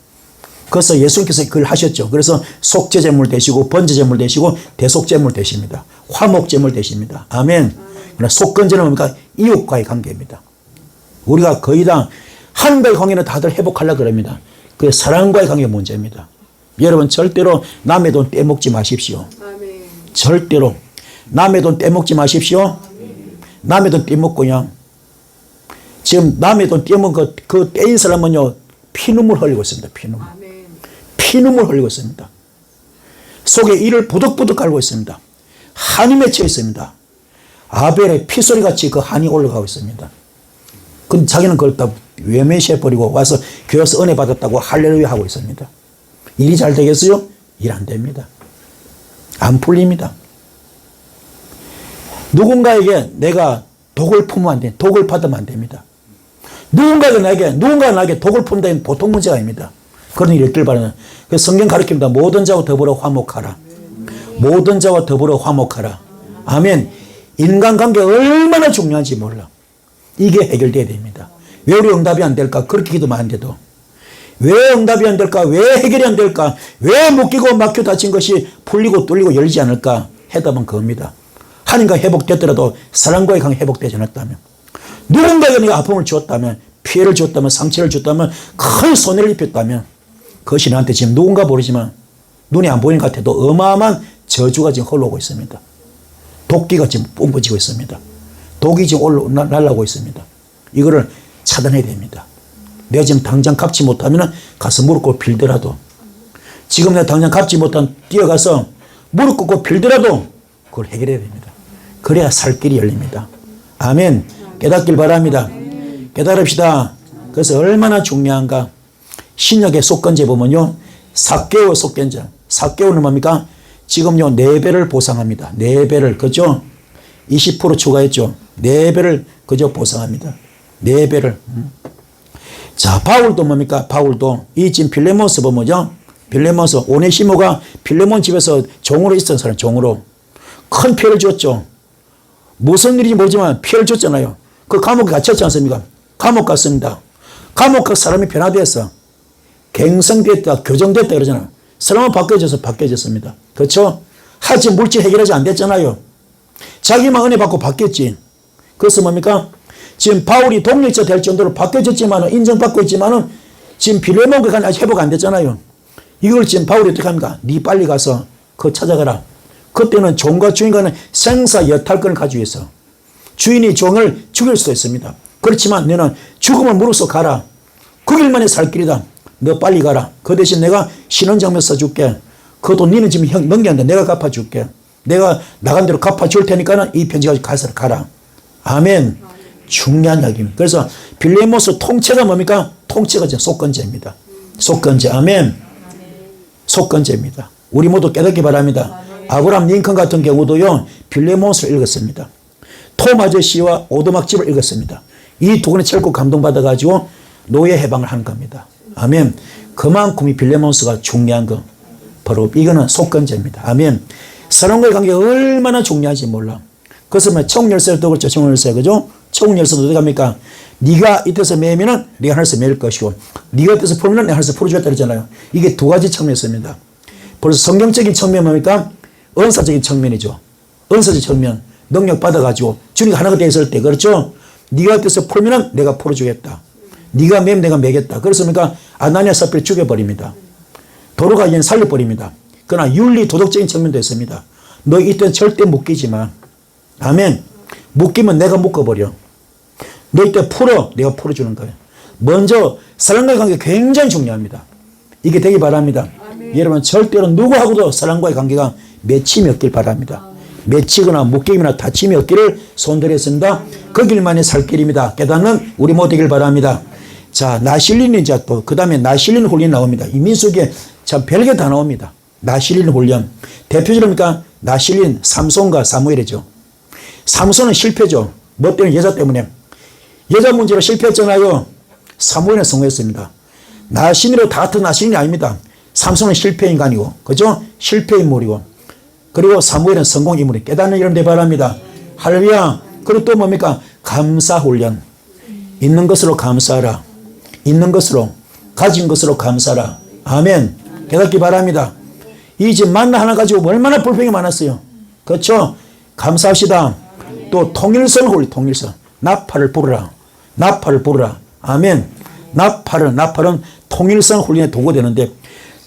그래서 예수님께서 그걸 하셨죠. 그래서 속죄제물 되시고 번제제물 되시고 대속제물 되십니다. 화목제물 되십니다. 아멘. 그러나 속건제는 뭡니까? 이웃과의 관계입니다. 우리가 거의 다 하나님과의 관계는 다들 회복하려고 그럽니다. 그 사랑과의 관계가 문제입니다. 여러분 절대로 남의 돈 떼먹지 마십시오. 아멘. 절대로 남의 돈 떼먹지 마십시오. 남의 돈 떼먹고 그냥 지금 남의 돈 떼먹은 그 떼인 사람은요 피눈물 흘리고 있습니다. 피눈물. 아멘. 피눈물 흘리고 있습니다. 속에 이를 부득부득 갈고 있습니다. 한이 맺혀 있습니다. 아벨의 피소리같이 그 한이 올라가고 있습니다. 근데 자기는 그걸 다 외면시해버리고 와서 교회에서 은혜 받았다고 할렐루야 하고 있습니다. 일이 잘 되겠어요? 일 안 됩니다. 안 풀립니다. 누군가에게 내가 독을 품으면 안 돼. 독을 받으면 안 됩니다. 누군가 나에게 독을 품다는 보통 문제가 아닙니다. 그런 일이 있길 바라는. 그래서 성경 가르칩니다. 모든 자와 더불어 화목하라. 모든 자와 더불어 화목하라. 아멘. 인간관계 얼마나 중요한지 몰라. 이게 해결돼야 됩니다. 왜 우리 응답이 안 될까? 그렇게 기도만 안 돼도. 왜 응답이 안 될까? 왜 해결이 안 될까? 왜 묶이고 막혀 닫힌 것이 풀리고 뚫리고 열리지 않을까? 해답은 그겁니다. 하나님과 회복됐더라도 사랑과의 관계 회복되지 않았다면, 누군가에게 내가 아픔을 주었다면, 피해를 주었다면, 상처를 줬다면, 큰 손해를 입혔다면, 그것이 나한테 지금 누군가 모르지만 눈에 안 보이는 것 같아도 어마어마한 저주가 지금 흘러오고 있습니다. 도끼가 지금 뿜어지고 있습니다. 독이 지금 날라오고 있습니다. 이거를 차단해야 됩니다. 내가 지금 당장 갚지 못하면 가서 무릎 꿇고 빌더라도, 지금 내가 당장 갚지 못한 뛰어가서 무릎 꿇고 빌더라도 그걸 해결해야 됩니다. 그래야 살 길이 열립니다. 아멘. 깨닫길 바랍니다. 깨달읍시다. 그래서 얼마나 중요한가. 신약의 속건제 보면요, 삭개오 속건제. 삭개오는 뭡니까? 지금요 4배를 보상합니다. 4배를, 그죠? 20% 추가했죠. 4배를 그저 보상합니다. 4배를. 자, 바울도 뭡니까? 바울도 이 지금 빌레몬스 보면요, 빌레몬스 오네시모가 빌레몬 집에서 종으로 있었던 사람, 종으로 큰 피해를 줬죠. 무슨 일인지 모르지만 피해를 줬잖아요. 그 감옥에 갇혔지 않습니까? 감옥 갔습니다. 감옥 그 사람이 변화됐어. 갱생됐다, 교정됐다 그러잖아요. 사람은 바뀌어졌습니다. 그렇죠? 하지 물질 해결하지 안 됐잖아요. 자기만 은혜 받고 바뀌었지. 그래서 뭡니까? 지금 바울이 동력자 될 정도로 바뀌어졌지만, 인정받고 있지만은 지금 빌레몬과 아직 회복 안 됐잖아요. 이걸 지금 바울이 어떻게 합니까? 네 빨리 가서 그거 찾아가라. 그때는 종과 주인과는 생사 여탈권을 가지고 있어. 주인이 종을 죽일 수도 있습니다. 그렇지만 너는 죽음을 무릅쓰고 가라. 그 길만이 살 길이다. 너 빨리 가라. 그 대신 내가 신원장면 써줄게. 그 돈 니는 지금 넘겼는데 내가 갚아줄게. 내가 나간 대로 갚아줄 테니까는 이 편지까지 가서 가라. 아멘. 중요한 이야기입니다. 그래서 빌레몬스 통째가 뭡니까? 통째가 지금 속건제입니다. 속건제. 아멘. 속건제입니다. 우리 모두 깨닫기 바랍니다. 아브라함 링컨 같은 경우도요, 빌레몬스를 읽었습니다. 톰 아저씨와 오두막집을 읽었습니다. 이 두 권의 책을 감동받아가지고 노예 해방을 한 겁니다. 아멘. 그만큼 이 빌레몬스가 중요한 거. 바로 이거는 속건제입니다. 아멘. 사람과의 관계가 얼마나 중요한지 몰라. 그래서 청열쇠도 그렇죠. 청열쇠, 그죠? 청열쇠도 어디 갑니까? 네가 이 뜻에서 매면은 네가 하늘에서 매일 것이고 네가 이 뜻에서 풀면은 내가 하늘에서 풀어주겠다 그러잖아요. 이게 두 가지 측면이 있습니다. 벌써 성경적인 측면은 뭡니까? 은사적인 측면이죠. 은사적인 측면. 능력 받아가지고 주님과 하나가 되어 있을 때 그렇죠? 네가 이 뜻에서 풀면은 내가 풀어주겠다. 네가 매면 내가 매겠다. 그래서 그러니까 아나니아 삽비를 죽여버립니다. 도로가 이제 살려버립니다. 그러나 윤리 도덕적인 측면도 있습니다. 너 이때는 절대 묶이지 마. 아멘. 묶이면 내가 묶어버려. 너 이때 풀어. 내가 풀어주는 거예요. 먼저 사람과의 관계가 굉장히 중요합니다. 이게 되기 바랍니다. 아멘. 여러분 절대로 누구하고도 사람과의 관계가 맺힘이 없길 바랍니다. 맺히거나 묶임이나 다침이 없기를 손들였습니다. 그 길만이 살 길입니다. 깨닫는 우리 모두 되길 바랍니다. 자, 나실린이 이제 또 그 다음에 나실린 훈련이 나옵니다. 이 민수기에 참 별게 다 나옵니다. 나실린 훈련. 대표적으로 그러니까 나실린 삼손과 사무엘이죠. 삼손은 실패죠. 뭐 때문에? 여자 때문에. 여자 문제로 실패했잖아요. 사무엘은 성공했습니다. 나신으로 다 같은 나신이 아닙니다. 삼손은 실패 인간이고, 그죠? 실패 인물이고, 그리고 사무엘은 성공 인물이 깨닫는 이름 되 바랍니다. 할렐루야. 그리고 또 뭡니까? 감사 훈련. 있는 것으로 감사하라. 있는 것으로, 가진 것으로 감사하라. 아멘. 깨닫기 바랍니다. 이 집 만나 하나 가지고 얼마나 불평이 많았어요. 그렇죠? 감사합시다. 또 통일성 훈련, 통일성. 나팔을 부르라. 나팔을 부르라. 아멘. 나팔은 통일성 훈련에 도구 되는데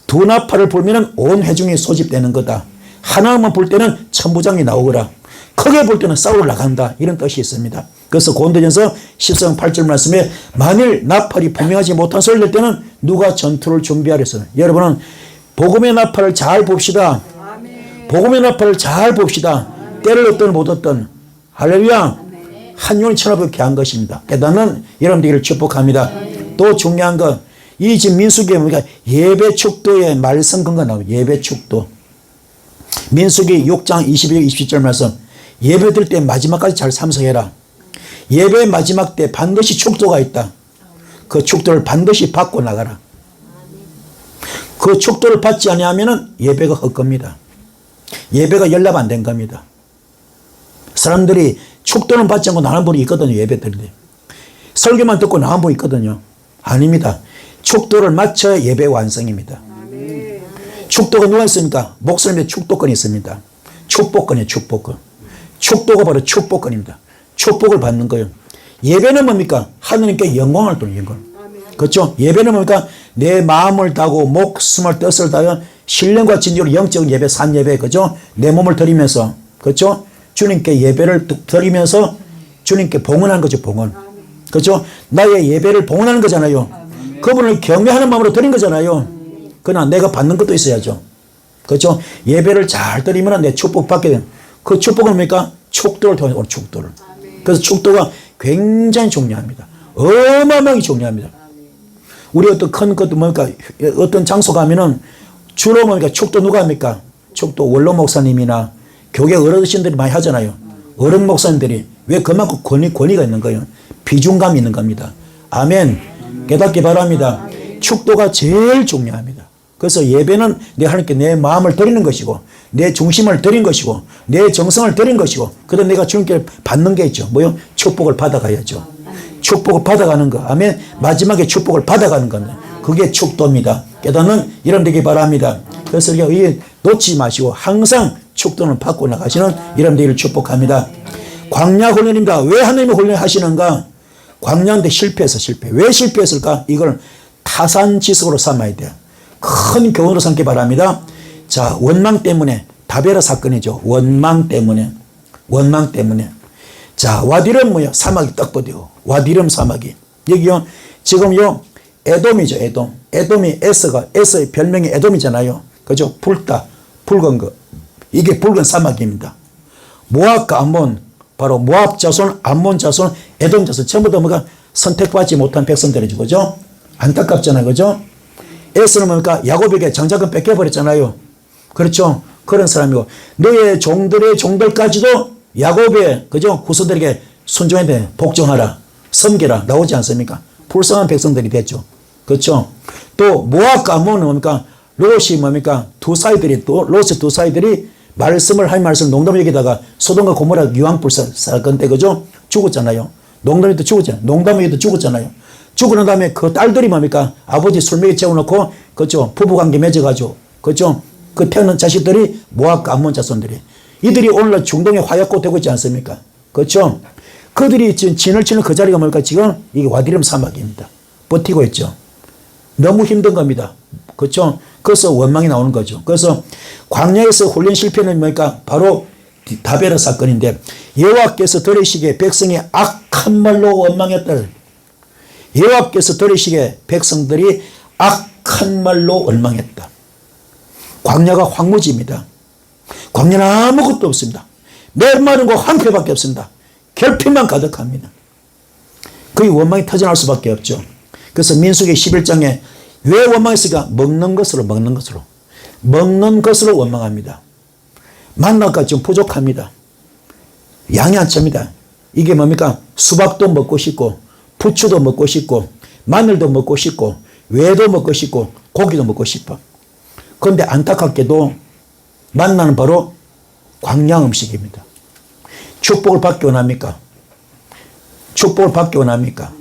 두 나팔을 불면 온 회중이 소집되는 거다. 하나만 불 때는 천부장이 나오거라. 크게 불 때는 싸우러 나간다. 이런 뜻이 있습니다. 그래서 고린도전서 10장 8절 말씀에 만일 나팔이 분명하지 못한 소리를 낼 때는 누가 전투를 준비하랬어요. 여러분은 복음의 나팔을 잘 봅시다. 복음의 나팔을 잘 봅시다. 때를 얻든 못 얻든. 할렐루야. 한 영혼이 천하밖에 한 것입니다. 깨닫는 여러분 되기를 축복합니다. 또 중요한 것, 이 집 민수기에 보니까 예배 축도의 말씀 근거 나와요. 예배 축도. 민수기 6장 22절 27절 말씀. 예배 드릴 때 마지막까지 잘 참석해라. 예배 마지막 때 반드시 축도가 있다. 그 축도를 반드시 받고 나가라. 그 축도를 받지 아니하면 예배가 헛겁니다. 예배가 연락 안 된 겁니다. 사람들이 축도는 받지 않고 나가는 분이 있거든요. 예배 드릴 때. 설교만 듣고 나가는 분이 있거든요. 아닙니다. 축도를 마쳐야 예배 완성입니다. 축도가 누가 있습니까? 목사님의 축도권이 있습니다. 축복권이에요. 축복권. 축도가 바로 축복권입니다. 축복을 받는 거예요. 예배는 뭡니까? 하느님께 영광을 돌리는 영광. 그렇죠? 예배는 뭡니까? 내 마음을 다하고 목숨을 뜻을 다하여 신령과 진정으로 영적 예배, 산 예배, 그죠? 내 몸을 드리면서, 그렇죠? 주님께 예배를 드리면서 주님께 봉헌하는 거죠. 봉헌. 그렇죠? 나의 예배를 봉헌하는 거잖아요. 그분을 경외하는 마음으로 드린 거잖아요. 그러나 내가 받는 것도 있어야죠. 그렇죠? 예배를 잘 드리면 내 축복 받게 되는. 그 축복은 뭡니까? 축도를 통해서 오는 축도를. 그래서 축도가 굉장히 중요합니다. 어마어마하게 중요합니다. 우리 어떤 큰 것도 뭡니까? 어떤 장소 가면은 주로 뭡니까? 축도 누가 합니까? 축도 원로 목사님이나 교회 어르신들이 많이 하잖아요. 어른 목사님들이. 왜 그만큼 권위가 있는 거예요? 비중감이 있는 겁니다. 아멘. 깨닫기 바랍니다. 축도가 제일 중요합니다. 그래서 예배는 내 하나님께 내 마음을 드리는 것이고 내 중심을 드린 것이고 내 정성을 드린 것이고 그다음 내가 주님께 받는 게 있죠. 뭐요? 축복을 받아가야죠. 축복을 받아가는 거. 아멘. 마지막에 축복을 받아가는 겁니다. 그게 축도입니다. 깨닫는 이런 되기 바랍니다. 그래서 우리가 놓치지 마시고 항상 축도는 받고 나가시는 이런 되기를 축복합니다. 광야 훈련입니다. 왜 하나님이 훈련하시는가? 광야인데 실패해서 실패. 왜 실패했을까? 이걸 타산 지석으로 삼아야 돼요. 큰 교훈으로 삼기 바랍니다. 자, 원망 때문에 다베라 사건이죠. 원망 때문에. 자, 와디름 뭐야? 사막이 떡버디고. 와디름 사막이. 여기요. 지금요. 에돔이죠. 에돔. 에돔이 에서의 별명이 에돔이잖아요. 그죠? 붉다. 붉은 거. 이게 붉은 사막입니다. 모압과 암몬. 바로 모압 자손, 암몬 자손, 에돔 자손. 전부 다 뭐가 선택받지 못한 백성들이죠. 그죠? 안타깝잖아요. 그죠? 에서는 뭡니까? 야곱에게 장자금 뺏겨버렸잖아요. 그렇죠? 그런 사람이고, 너의 종들의 종들까지도 야곱의, 그죠? 후손들에게 순종해야 돼. 복종하라. 섬기라. 나오지 않습니까? 불쌍한 백성들이 됐죠. 그렇죠? 또, 모압과 암몬은 뭡니까? 롯이 뭡니까? 롯의 두 사이들이 말씀을 할 말씀을 농담을 여기다가 소돔과 고모라 유황불 사건 때, 그죠? 죽었잖아요. 농담에도 죽었잖아요. 농담에도 죽었잖아요. 죽고 난 다음에 그 딸들이 뭡니까? 아버지 술 먹이 재워놓고, 그죠? 부부관계 맺어가지고, 그죠? 그 태어난 자식들이 모압과 암몬 자손들이. 이들이 오늘날 중동의 화약고 되고 있지 않습니까? 그렇죠? 그들이 지금 진을 치는 그 자리가 뭘까? 지금 이게 와디름 사막입니다. 버티고 있죠. 너무 힘든 겁니다. 그렇죠? 그래서 원망이 나오는 거죠. 그래서 광야에서 훈련 실패는 뭐니까? 바로 다베라 사건인데, 여호와께서 들으시기에 백성이 악한 말로 원망했다. 여호와께서 들으시기에 백성들이 악한 말로 원망했다. 광야가 황무지입니다. 광야는 아무것도 없습니다. 메마른 곳 한 표밖에 없습니다. 결핍만 가득합니다. 거의 원망이 터져나올 수밖에 없죠. 그래서 민수기 11장에 왜 원망했을까? 먹는 것으로 원망합니다. 만나가 좀 부족합니다. 양이 안 찹니다. 이게 뭡니까? 수박도 먹고 싶고, 부추도 먹고 싶고, 마늘도 먹고 싶고, 외도 먹고 싶고, 고기도 먹고 싶어. 그런데 안타깝게도 만나는 바로 광야 음식입니다. 축복을 받기 원합니까? 축복을 받기 원합니까?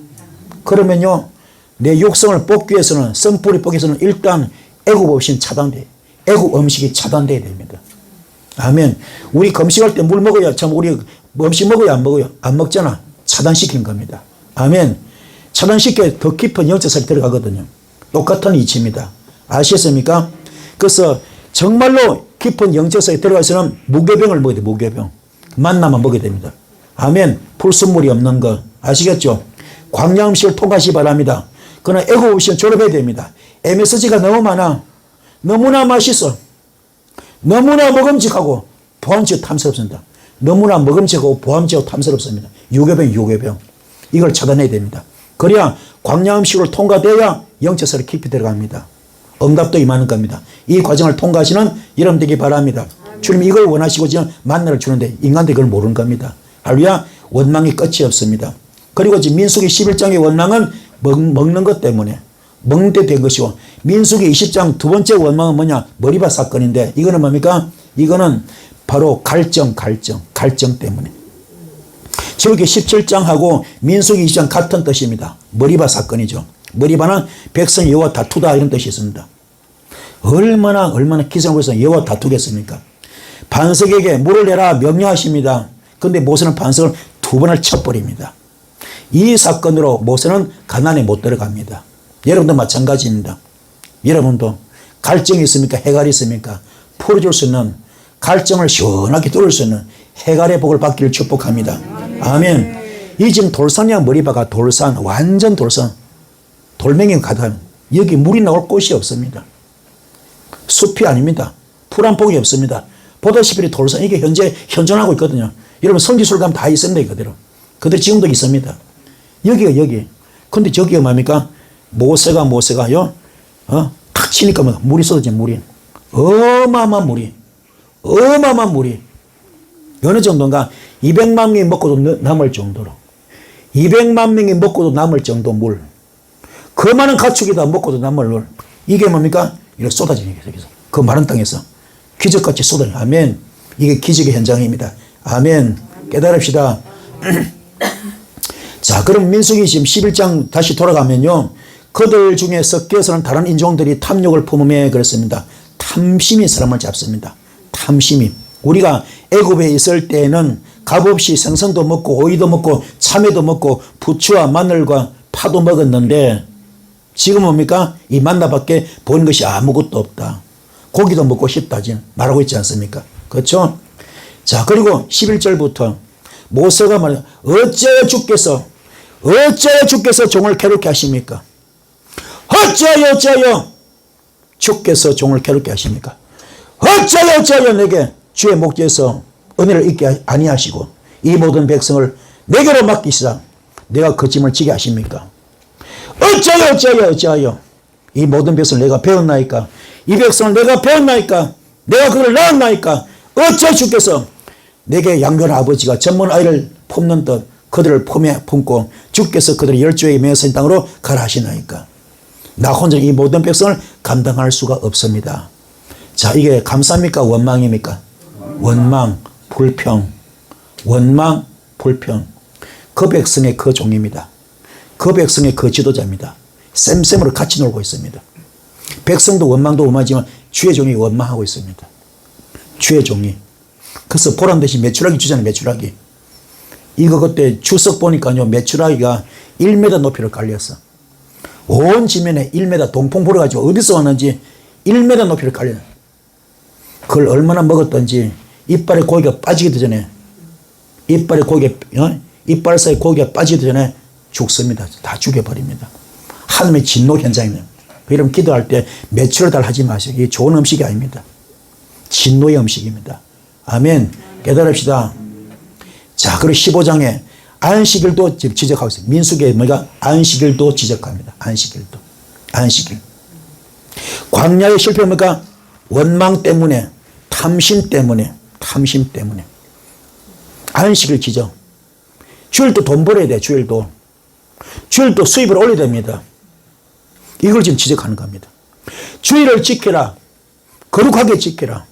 그러면요, 내 육성을 뽑기 위해서는, 썸뿌리 뽑기 위해서는 일단 애국 없이는 차단돼. 애국 음식이 차단돼야 됩니다. 아멘. 우리 금식할 때 물 먹어야, 참 우리 음식 먹어야 안 먹어요? 안 먹잖아. 차단시킨 겁니다. 아멘. 차단시켜야 더 깊은 영적살이 들어가거든요. 똑같은 이치입니다. 아시겠습니까? 그래서 정말로 깊은 영적살이 들어가서는 무교병을 먹어야 돼. 무교병. 만나만 먹어야 됩니다. 아멘. 풀순물이 없는 거 아시겠죠? 광야 음식을 통과하시기 바랍니다. 그러나 애국 음식은 졸업해야 됩니다. MSG가 너무 많아. 너무나 맛있어. 너무나 먹음직하고 보암직하고 탐스럽습니다. 너무나 먹음직하고 보암직하고 탐스럽습니다. 유교병. 이걸 차단해야 됩니다. 그래야 광야 음식을 통과돼야 영적살이 깊이 들어갑니다. 응답도 임하는 겁니다. 이 과정을 통과하시는 여러분 되기 바랍니다. 주님 이걸 원하시고 지금 만나를 주는데 인간들이 그걸 모르는 겁니다. 할렐루야. 원망이 끝이 없습니다. 그리고 지금 민수기 11장의 원망은 먹는 것 때문에 먹는 데 된 것이고, 민수기 20장 두 번째 원망은 뭐냐? 머리밭 사건인데, 이거는 뭡니까? 이거는 바로 갈증 때문에. 지금 이렇게 17장하고 민수기 20장 같은 뜻입니다. 머리밭 사건이죠. 머리밭은 백성이 여호와 다투다 이런 뜻이 있습니다. 얼마나 기성을 해서 여호와 다투겠습니까? 반석에게 물을 내라 명령하십니다. 그런데 모세는 반석을 두 번을 쳐버립니다. 이 사건으로 모세는 가나안에 못 들어갑니다. 여러분도 마찬가지입니다. 여러분도 갈증이 있습니까? 해갈이 있습니까? 풀어줄 수 있는, 갈증을 시원하게 뚫을 수 있는 해갈의 복을 받기를 축복합니다. 아멘. 이 지금 돌산이야. 머리바가 돌산, 완전 돌산. 돌멩이가 가득한, 여기 물이 나올 곳이 없습니다. 숲이 아닙니다. 풀 한 폭이 없습니다. 보다시피 돌산, 이게 현재 현존하고 있거든요. 여러분 성지순례 가면 다 있습니다. 그대로 지금도 있습니다. 여기가 여기. 근데 저기가 뭡니까? 모세가요, 탁 치니까 물이 쏟아져, 물이. 어마어마한 물이. 어느 정도인가? 200만 명이 먹고도 남을 정도로. 200만 명이 먹고도 남을 정도 물. 그 많은 가축이다 먹고도 남을 물. 이게 뭡니까? 이렇게 쏟아지는 게 여기서. 그 마른 땅에서. 기적같이 쏟아져. 아멘. 이게 기적의 현장입니다. 아멘. 깨달읍시다. 자, 그럼 민수기 지금 11장 다시 돌아가면요. 그들 중에 섞여서는 다른 인종들이 탐욕을 품음에 그렇습니다. 탐심이 사람을 잡습니다. 탐심이. 우리가 애굽에 있을 때에는 값없이 생선도 먹고 오이도 먹고 참외도 먹고 부추와 마늘과 파도 먹었는데, 지금 뭡니까? 이 만나밖에 본 것이 아무것도 없다. 고기도 먹고 싶다 지금 말하고 있지 않습니까? 그렇죠? 자, 그리고 11절부터 모세가 말해요. 어찌하여 주께서 종을 괴롭게 하십니까? 어찌하여 주께서 종을 괴롭게 하십니까? 어찌하여 내게 주의 목전에서 은혜를 잊게 아니하시고 이 모든 백성을 내게로 맡기시라 내가 그 짐을 지게 하십니까? 어찌하여 이 모든 백성을 내가 배웠나이까? 이 백성을 내가 배웠나이까? 내가 그를 낳았나이까? 어찌하여 주께서 내게 양교한 아버지가 전문 아이를 품는 듯 그들을 품에 품고 주께서 그들을 열조에게 매어선 땅으로 가라 하시나이까? 나 혼자 이 모든 백성을 감당할 수가 없습니다. 자, 이게 감사입니까? 원망입니까? 원망, 불평. 그 백성의 그 종입니다. 그 백성의 그 지도자입니다. 쌤쌤으로 같이 놀고 있습니다. 백성도 원망도 원망하지만 주의 종이 원망하고 있습니다. 주의 종이. 그래서 보란 듯이 메추라기 주잖아요. 메추라기. 이거 그때 주석 보니까요. 메추라기가 1m 높이로 깔렸어. 온 지면에 1m 동풍 불어가지고 어디서 왔는지 1m 높이로 깔려. 그걸 얼마나 먹었던지 이빨에 고기가 빠지기도 전에 이빨 사이에 고기가 빠지기도 전에 죽습니다. 다 죽여버립니다. 하나님의 진노 현장이네요. 여러분 기도할 때 매출을 달 하지 마세요. 이게 좋은 음식이 아닙니다. 진노의 음식입니다. 아멘. 깨달읍시다. 자, 그리고 15장에 안식일도 지적하고 있어요. 민수기에 뭐가 안식일도 지적합니다. 안식일도. 안식일. 광야의 실패 뭐가 원망 때문에, 탐심 때문에. 안식일 지적. 주일도 돈 벌어야 돼. 주일도 수입을 올려야 됩니다. 이걸 지금 지적하는 겁니다. 주일을 지켜라. 거룩하게 지켜라.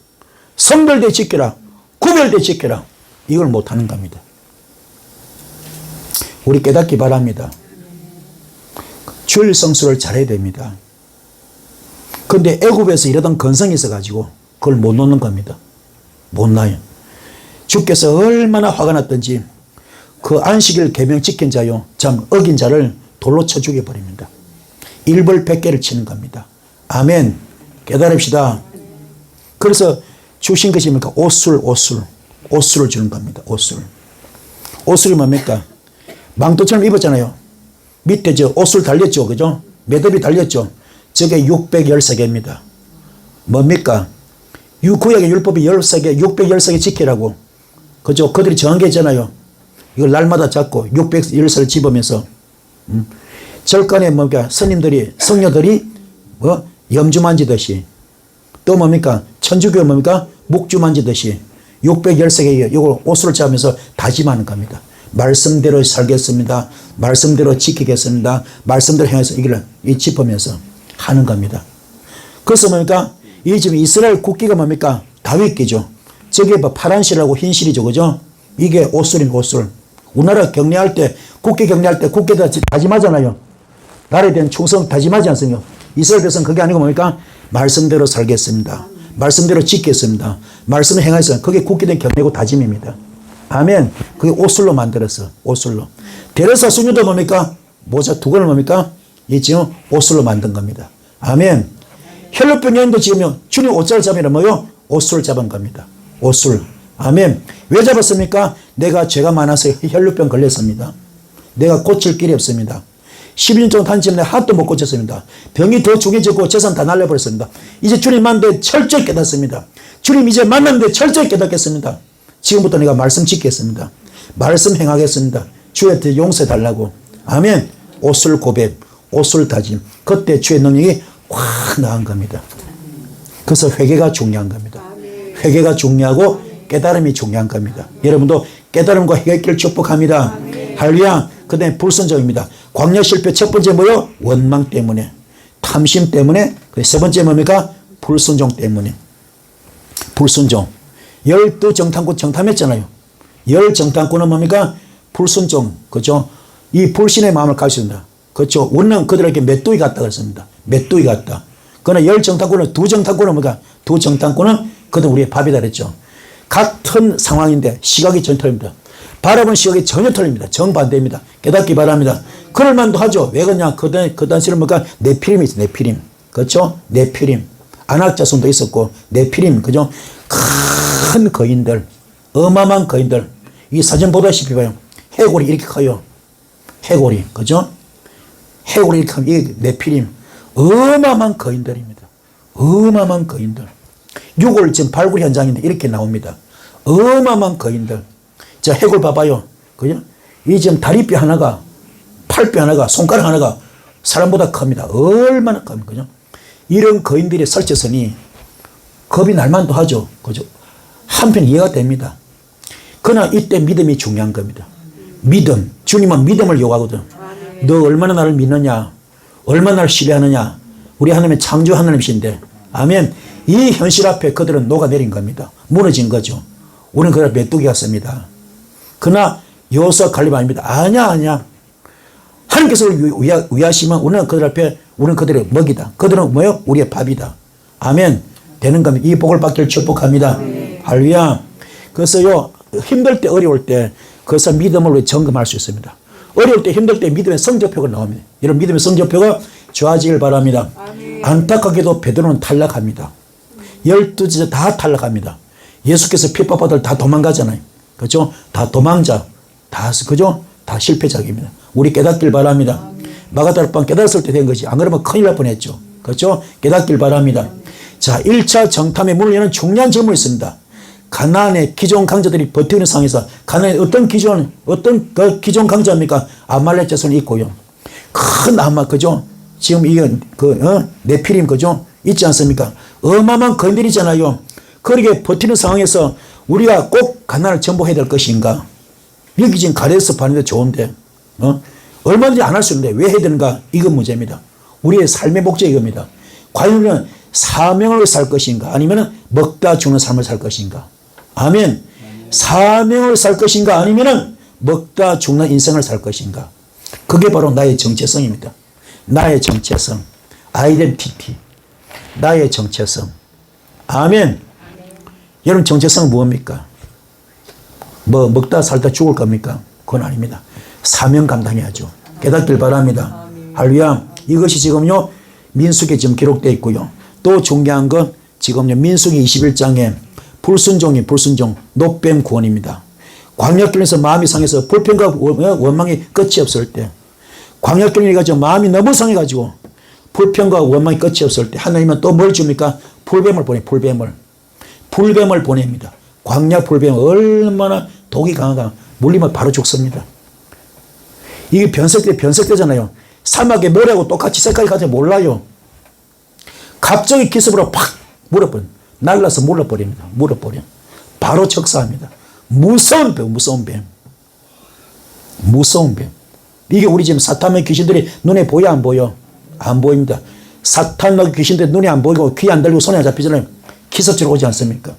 성별대 지켜라. 구별대 지켜라. 이걸 못하는 겁니다. 우리 깨닫기 바랍니다. 주일 성수를 잘해야 됩니다. 그런데 애굽에서 이러던 건성이 있어가지고 그걸 못 놓는 겁니다. 못 놔요. 주께서 얼마나 화가 났던지 그 안식일 계명 지킨 자요 참 어긴 자를 돌로 쳐 죽여버립니다. 일벌 100개를 치는 겁니다. 아멘. 깨달읍시다. 그래서 주신 것이 뭡니까? 옷술을 주는 겁니다. 옷술이 뭡니까? 망토처럼 입었잖아요. 밑에 저 옷술 달렸죠. 그죠? 매듭이 달렸죠. 저게 613개입니다. 뭡니까? 구약의 율법이 13개, 613개 지키라고. 그죠? 그들이 정한 게 있잖아요. 이걸 날마다 잡고 613을 집으면서 절간에 뭡니까? 스님들이, 성녀들이 염주 만지듯이 또 뭡니까? 천주교 뭡니까? 묵주 만지듯이 613개 이걸 옷을 잡으면서 다짐하는 겁니다. 말씀대로 살겠습니다. 말씀대로 지키겠습니다. 말씀대로 행해서 이걸 짚으면서 하는 겁니다. 그래서 뭡니까? 이 지금 이스라엘 국기가 뭡니까? 다윗기죠. 저게 뭐 파란 실하고 흰 실이죠. 그죠? 이게 옷술인 옷술. 우리나라 격려할 때, 국기 격려할 때 국기에다 다짐하잖아요. 나라에 대한 충성 다짐하지 않습니까? 이스라엘 백성은 그게 아니고 뭡니까? 말씀대로 살겠습니다. 말씀대로 지켰습니다. 말씀을 행하였어요. 그게 국기된 격려고 다짐입니다. 아멘. 그게 옷술로 만들었어. 옷술로. 데레사 수녀도 뭡니까? 모자 2권을 뭡니까? 이 지금 옷술로 만든 겁니다. 아멘. 혈루병 여인도 지금 주님 옷자를 잡으면 뭐요? 옷술을 잡은 겁니다. 옷술. 아멘. 왜 잡았습니까? 내가 죄가 많아서 혈루병 걸렸습니다. 내가 고칠 길이 없습니다. 12년 동안 단지는 하나도 못 고쳤습니다. 병이 더 중해지고 재산 다 날려버렸습니다. 이제 주님 만났는데 철저히 깨닫습니다. 주님 이제 만났는데 철저히 깨닫겠습니다. 지금부터 내가 말씀 지키겠습니다. 말씀 행하겠습니다. 주의 용서해 달라고. 아멘. 옷술 고백, 옷술 다짐. 그때 주의 능력이 확 나은 겁니다. 그래서 회개가 중요한 겁니다. 회개가 중요하고 깨달음이 중요한 겁니다. 여러분도 깨달음과 회개를 축복합니다. 할렐루야. 그 다음에 불순종입니다. 광야 실패 첫 번째 뭐요? 원망 때문에, 탐심 때문에. 세 번째 뭡니까? 불순종 때문에. 불순종. 12정탐꾼 정탐했잖아요. 10정탐꾼은 뭡니까? 불순종. 그죠? 이 불신의 마음을 가졌습니다. 그렇죠? 원래 그들에게 메뚜기 같다 그랬습니다. 메뚜기 같다. 그러나 10정탐꾼은 2정탐꾼은 뭡니까? 2정탐꾼은 그들은 우리의 밥이다 그랬죠. 같은 상황인데 시각이 전혀 틀립니다. 바라본 시각이 전혀 틀립니다. 정반대입니다. 깨닫기 바랍니다. 그럴만도 하죠. 왜 그러냐? 그 당시는 뭔가 네피림이 있어요. 네피림. 그렇죠? 네피림. 안악자손도 있었고 네피림. 그죠? 큰 거인들. 어마어마한 거인들. 이 사진 보다시피 봐요. 해골이 이렇게 커요. 해골이. 그죠? 해골이 이렇게 커요. 이 네피림. 어마어마한 거인들입니다. 어마어마한 거인들. 유골 지금 발굴 현장인데 이렇게 나옵니다. 어마어마한 거인들. 자, 해골 봐봐요. 그죠? 이 지금 다리뼈 하나가, 팔뼈 하나가, 손가락 하나가 사람보다 큽니다. 얼마나 큽니까? 그죠? 이런 거인들의 설치선이 겁이 날만도 하죠. 그죠? 한편 이해가 됩니다. 그러나 이때 믿음이 중요한 겁니다. 믿음. 주님은 믿음을 요구하거든. 너 얼마나 나를 믿느냐? 얼마나 나를 신뢰하느냐? 우리 하나님의 창조 하나님이신데. 아멘. 이 현실 앞에 그들은 녹아내린 겁니다. 무너진 거죠. 우리는 그걸 메뚜기 같습니다. 그러나 여호수아 갈렙 아닙니다. 아니야. 하나님께서 우리를 위하시면 우리는 그들 앞에 우리는 그들의 먹이다. 그들은 뭐요? 우리의 밥이다. 아멘. 되는 겁니다. 이 복을 받기를 축복합니다. 할렐루야. 그래서요, 힘들 때 어려울 때 그래서 믿음을 점검할 수 있습니다. 어려울 때 힘들 때 믿음의 성적표가 나옵니다. 이런 믿음의 성적표가 좋아지길 바랍니다. 안타깝게도 베드로는 탈락합니다. 12제자 다 탈락합니다. 예수께서 핍박받을 다 도망가잖아요. 그렇죠? 다 도망자. 다, 그죠? 다 실패작입니다. 우리 깨닫길 바랍니다. 마가다락방 깨달았을 때 된 거지. 안 그러면 큰일 날 뻔했죠. 그렇죠? 깨닫길 바랍니다. 자, 1차 정탐의 문을 여는 중요한 질문이 있습니다. 가나안의 기존 강자들이 버티는 상황에서 가나안의 어떤 그 기존 강자입니까? 아말렉 자손이 있고요. 큰 그죠? 지금 이게 네피림 그죠? 있지 않습니까? 어마어마한 거인들이잖아요. 그렇게 버티는 상황에서 우리가 꼭 가나안을 정복해야 될 것인가? 여기 지금 가데스 바네도 좋은데 얼마든지 안 할 수 있는데 왜 해야 되는가? 이건 문제입니다. 우리의 삶의 목적이 이겁니다. 과연 우리는 사명을 살 것인가? 아니면 먹다 죽는 삶을 살 것인가? 아멘. 사명을 살 것인가? 아니면 먹다 죽는 인생을 살 것인가? 그게 바로 나의 정체성입니다. 나의 정체성. 아이덴티티. 나의 정체성. 아멘. 여러분 정체성은 무엇입니까? 먹다 살다 죽을 겁니까? 그건 아닙니다. 사명 감당해야죠. 깨닫길 바랍니다. 할렐루야. 이것이 지금요 민수기에 지금 기록되어 있고요. 또 중요한 건 지금요 민수기 21장에 불순종 노뱀 구원입니다. 광야길에서 마음이 상해서 불평과 원망이 끝이 없을 때, 광야길에 가지고 마음이 너무 상해가지고 불평과 원망이 끝이 없을 때 하나님은 또 뭘 줍니까? 불뱀을 보냅니다. 광야 불뱀 얼마나 독이 강하가 물리면 바로 죽습니다. 이게 변색되잖아요. 사막에 모래하고 똑같이 색깔이 같아 몰라요. 갑자기 기습으로 팍 물어버려. 날라서 물어버립니다. 바로 적사합니다. 무서운 뱀. 이게 우리 지금 사탄의 귀신들이 눈에 보여 안 보여? 안 보입니다. 사탄의 귀신들이 눈에 안 보이고 귀 안 들리고 손에 안 잡히잖아요. 기습적으로 오지 않습니까?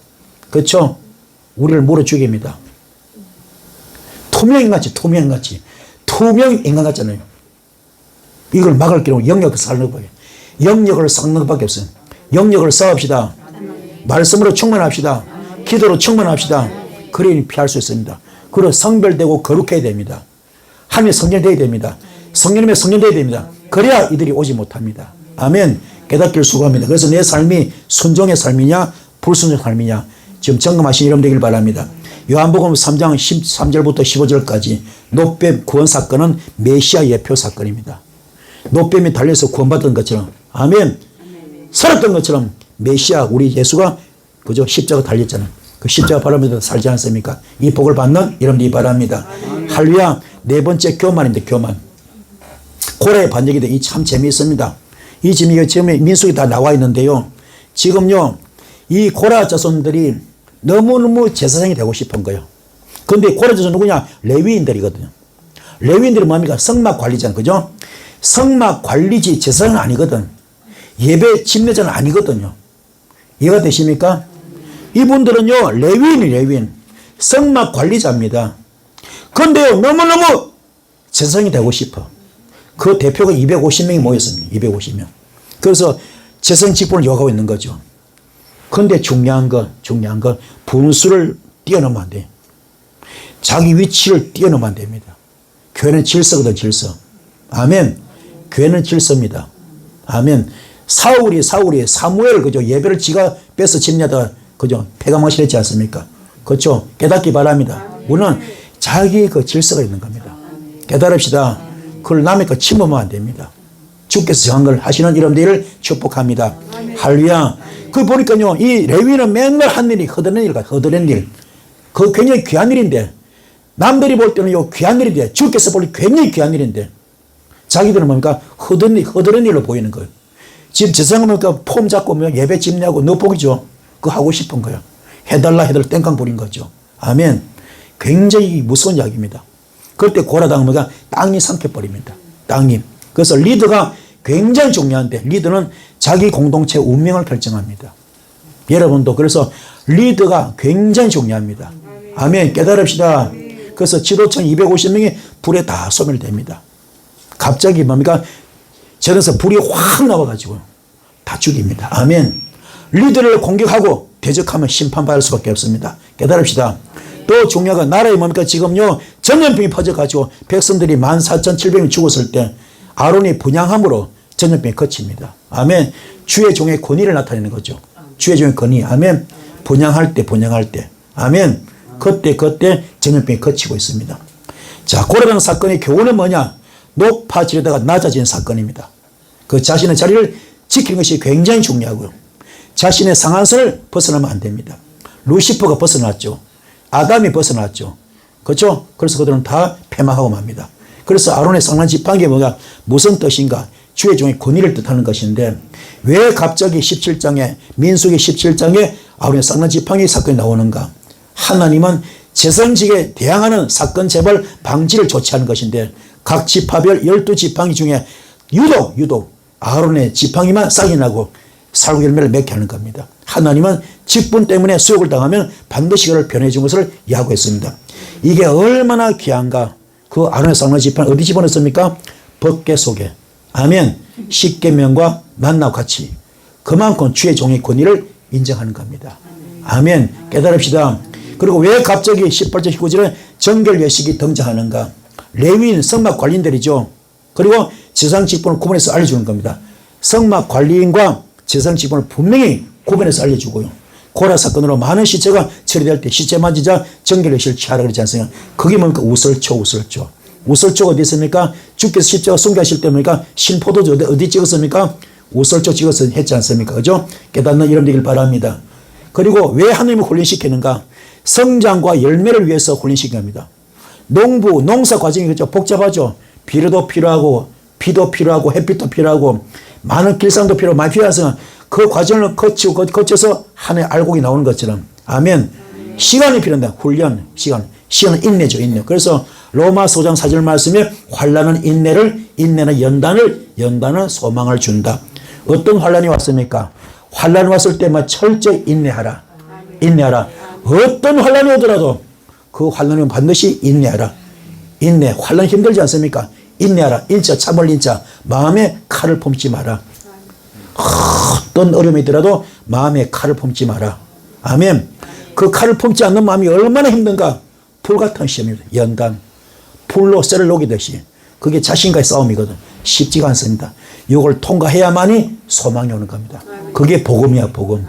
그렇죠? 우리를 물어 죽입니다. 투명 인간 같잖아요. 이걸 막을 길은 영역을 쌓는 거예요. 영역을 쌓는 것밖에 없어요. 영역을 쌓읍시다. 말씀으로 충만합시다. 기도로 충만합시다. 그래야 피할 수 있습니다. 그리고 성별되고 거룩해야 됩니다. 하나님의 성전 되어야 됩니다. 성령님의 성전 되어야 됩니다. 그래야 이들이 오지 못합니다. 아멘. 깨닫기를 수고합니다. 그래서 내 삶이 순종의 삶이냐 불순종의 삶이냐 지금 점검하신 여러분 되길 바랍니다. 요한복음 3장 13절부터 15절까지 노뱀 구원 사건은 메시아 예표 사건입니다. 노뱀이 달려서 구원받은 것처럼 아멘. 살았던 것처럼 메시아 우리 예수가 그저 십자가 달렸잖아요. 그 십자가 바라면서 살지 않습니까? 이 복을 받는 여러분들이 바랍니다. 할렐루야. 네 번째 교만인데 교만. 고라의 반역인데 이 참 재미있습니다. 이 지금 민수기 다 나와 있는데요. 지금요 이 고라 자손들이 너무너무 제사장이 되고 싶은 거예요. 그런데 고라 자손 누구냐? 레위인들이거든요. 레위인들이 뭡니까? 성막 관리자는 그죠? 성막 관리지 제사장은 아니거든. 예배 집례자는 아니거든요. 이해가 되십니까? 이분들은요 레위인 성막 관리자입니다. 그런데요 너무너무 제사장이 되고 싶어. 그 대표가 250명이 모였습니다. 250명. 그래서 제사장 직분을 요구하고 있는 거죠. 그런데 중요한 건 분수를 뛰어넘으면 안 돼요. 자기 위치를 뛰어넘으면 안 됩니다. 교회는 질서거든, 질서. 아멘. 교회는 질서입니다. 아멘. 사울이 사무엘 그죠? 예배를 지가 뺏어 집냐다가 그죠? 폐가망신 했지 않습니까? 그렇죠? 깨닫기 바랍니다. 우리는 자기 그 질서가 있는 겁니다. 깨달읍시다. 그걸 남의 거 침범하면 안 됩니다. 주께서 정한 걸 하시는 여러분들을 축복합니다. 할렐루야. 그 보니까요, 이 레위는 맨날 한 일이 허드렛 일. 그 굉장히 귀한 일인데, 남들이 볼 때는 요 귀한 일인데, 주께서 볼 때 굉장히 귀한 일인데, 자기들은 뭡니까? 허드렛 일로 보이는 거예요. 지금 제사장 보니까 폼 잡고 예배 집례하고 너복이죠. 그거 하고 싶은 거예요. 해달라 땡깡 부린 거죠. 아멘. 굉장히 무서운 이야기입니다. 그럴 때 고라당하면 땅이 삼켜버립니다. 땅이. 그래서 리더가 굉장히 중요한데 리더는 자기 공동체 운명을 결정합니다. 여러분도 그래서 리더가 굉장히 중요합니다. 아멘. 깨달읍시다. 그래서 지도층 250명이 불에 다 소멸됩니다. 갑자기 뭡니까? 저에서 불이 확 나와가지고 다 죽입니다. 아멘. 리더를 공격하고 대적하면 심판받을 수밖에 없습니다. 깨달읍시다. 또 중요한 건 나라에 뭡니까? 지금요 전염병이 퍼져가지고 백성들이 14,700명이 죽었을 때 아론이 분향함으로 전염병이 그칩니다. 아멘. 주의 종의 권위를 나타내는 거죠. 주의 종의 권위. 아멘. 분향할 때. 아멘. 그때 전염병이 그치고 있습니다. 자, 고라당 사건의 교훈은 뭐냐? 높아지려다가 낮아진 사건입니다. 그 자신의 자리를 지키는 것이 굉장히 중요하고요. 자신의 상한선을 벗어나면 안 됩니다. 루시퍼가 벗어났죠. 아담이 벗어났죠. 그렇죠? 그래서 그들은 다 패망하고 맙니다. 그래서 아론의 상한 지팡이 뭐가 무슨 뜻인가? 주의 종의 권위를 뜻하는 것인데 왜 갑자기 17장에 민수기 17장에 아론의 상한 지팡이 사건이 나오는가? 하나님은 재성직에 대항하는 사건 재발 방지를 조치하는 것인데 각 지파별 12지팡이 중에 유독 아론의 지팡이만 싹이 나고 살구 열매를 맺게 하는 겁니다. 하나님은 직분 때문에 수욕을 당하면 반드시 그를 변해해 준 것을 야구했습니다. 이게 얼마나 귀한가. 그 아론의 쌍난 지팡이 어디 집어넣습니까? 법궤 속에. 아멘. 십계명과 만나와 같이 그만큼 주의 종의 권위를 인정하는 겁니다. 아멘. 깨달읍시다. 그리고 왜 갑자기 18절 19절에 정결 예식이 등장하는가? 레위인 성막 관리인들이죠. 그리고 지상 직분을 구분해서 알려주는 겁니다. 성막 관리인과 지상 직분을 분명히 구분해서 알려주고요. 고라 사건으로 많은 시체가 처리될 때 시체 만지자 정결 예식을 취하라 그러지 않습니까? 그게 뭡니까? 우설초. 우설초가 어디 있습니까? 주께서 십자가 숭배하실 때 뭡니까? 신포도주 어디 찍었습니까? 우설초 찍어서 했지 않습니까? 그죠? 깨닫는 이름 되길 바랍니다. 그리고 왜 하나님을 훈련시키는가? 성장과 열매를 위해서 훈련시킵니다. 농사 과정이 그렇죠. 복잡하죠. 비료도 필요하고 비도 필요하고 햇빛도 필요하고 많은 길상도 필요하고 많이 필요해서 그 과정을 거쳐서 하나의 알곡이 나오는 것처럼 아멘. 시간이 필요합니다. 훈련 시간은 인내죠. 인내. 그래서 로마서 5장 4절 말씀에 환난은 인내는 연단은 소망을 준다. 어떤 환난이 왔습니까? 환난이 왔을 때만 철저히 인내하라. 어떤 환난이 오더라도 그 환난은 반드시 인내하라. 환난 힘들지 않습니까? 인내하라. 참을 인자. 마음에 칼을 품지 마라. 어떤 어려움이 있더라도 마음에 칼을 품지 마라. 아멘. 그 칼을 품지 않는 마음이 얼마나 힘든가. 불같은 시험입니다. 연단. 불로 쇠를 녹이듯이. 그게 자신과의 싸움이거든. 쉽지가 않습니다. 이걸 통과해야만이 소망이 오는 겁니다. 그게 복음이야, 복음.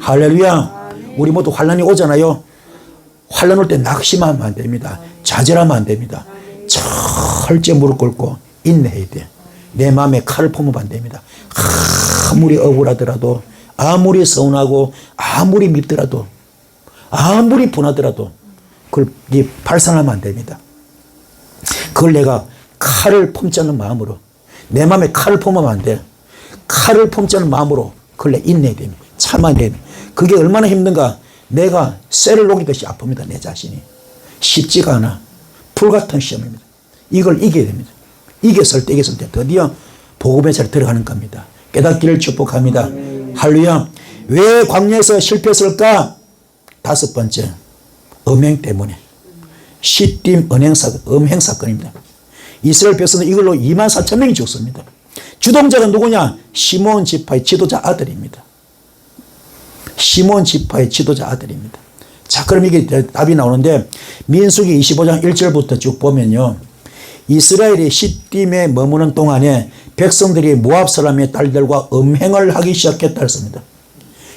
할렐루야. 우리 모두 환난이 오잖아요. 환난 올 때 낙심하면 안 됩니다. 좌절하면 안 됩니다. 철저히 무릎 꿇고 인내해야 돼. 내 마음에 칼을 품으면 안 됩니다. 아무리 억울하더라도, 아무리 서운하고, 아무리 밉더라도, 아무리 분하더라도 그걸 발산하면 안 됩니다. 그걸 내가 칼을 품지 않는 마음으로, 내 마음에 칼을 품으면 안 돼. 칼을 품지 않는 마음으로 그걸 내 인내해야 됩니다. 참아야 됩니다. 그게 얼마나 힘든가. 내가 쇠를 녹이듯이 아픕니다. 내 자신이. 쉽지가 않아. 불같은 시험입니다. 이걸 이겨야 됩니다. 이겼을 때 드디어 복음의 자리에 들어가는 겁니다. 깨닫기를 축복합니다. 할렐루야. 왜 광야에서 실패했을까? 5번째, 음행 때문에. 시딤 음행 사건입니다. 이스라엘 백성은 이걸로 24,000명이 죽습니다. 주동자가 누구냐? 시몬 지파의 지도자 아들입니다. 자, 그럼 이게 답이 나오는데 민수기 25장 1절부터 쭉 보면요. 이스라엘이 시딤에 머무는 동안에 백성들이 모압 사람의 딸들과 음행을 하기 시작했다 했습니다.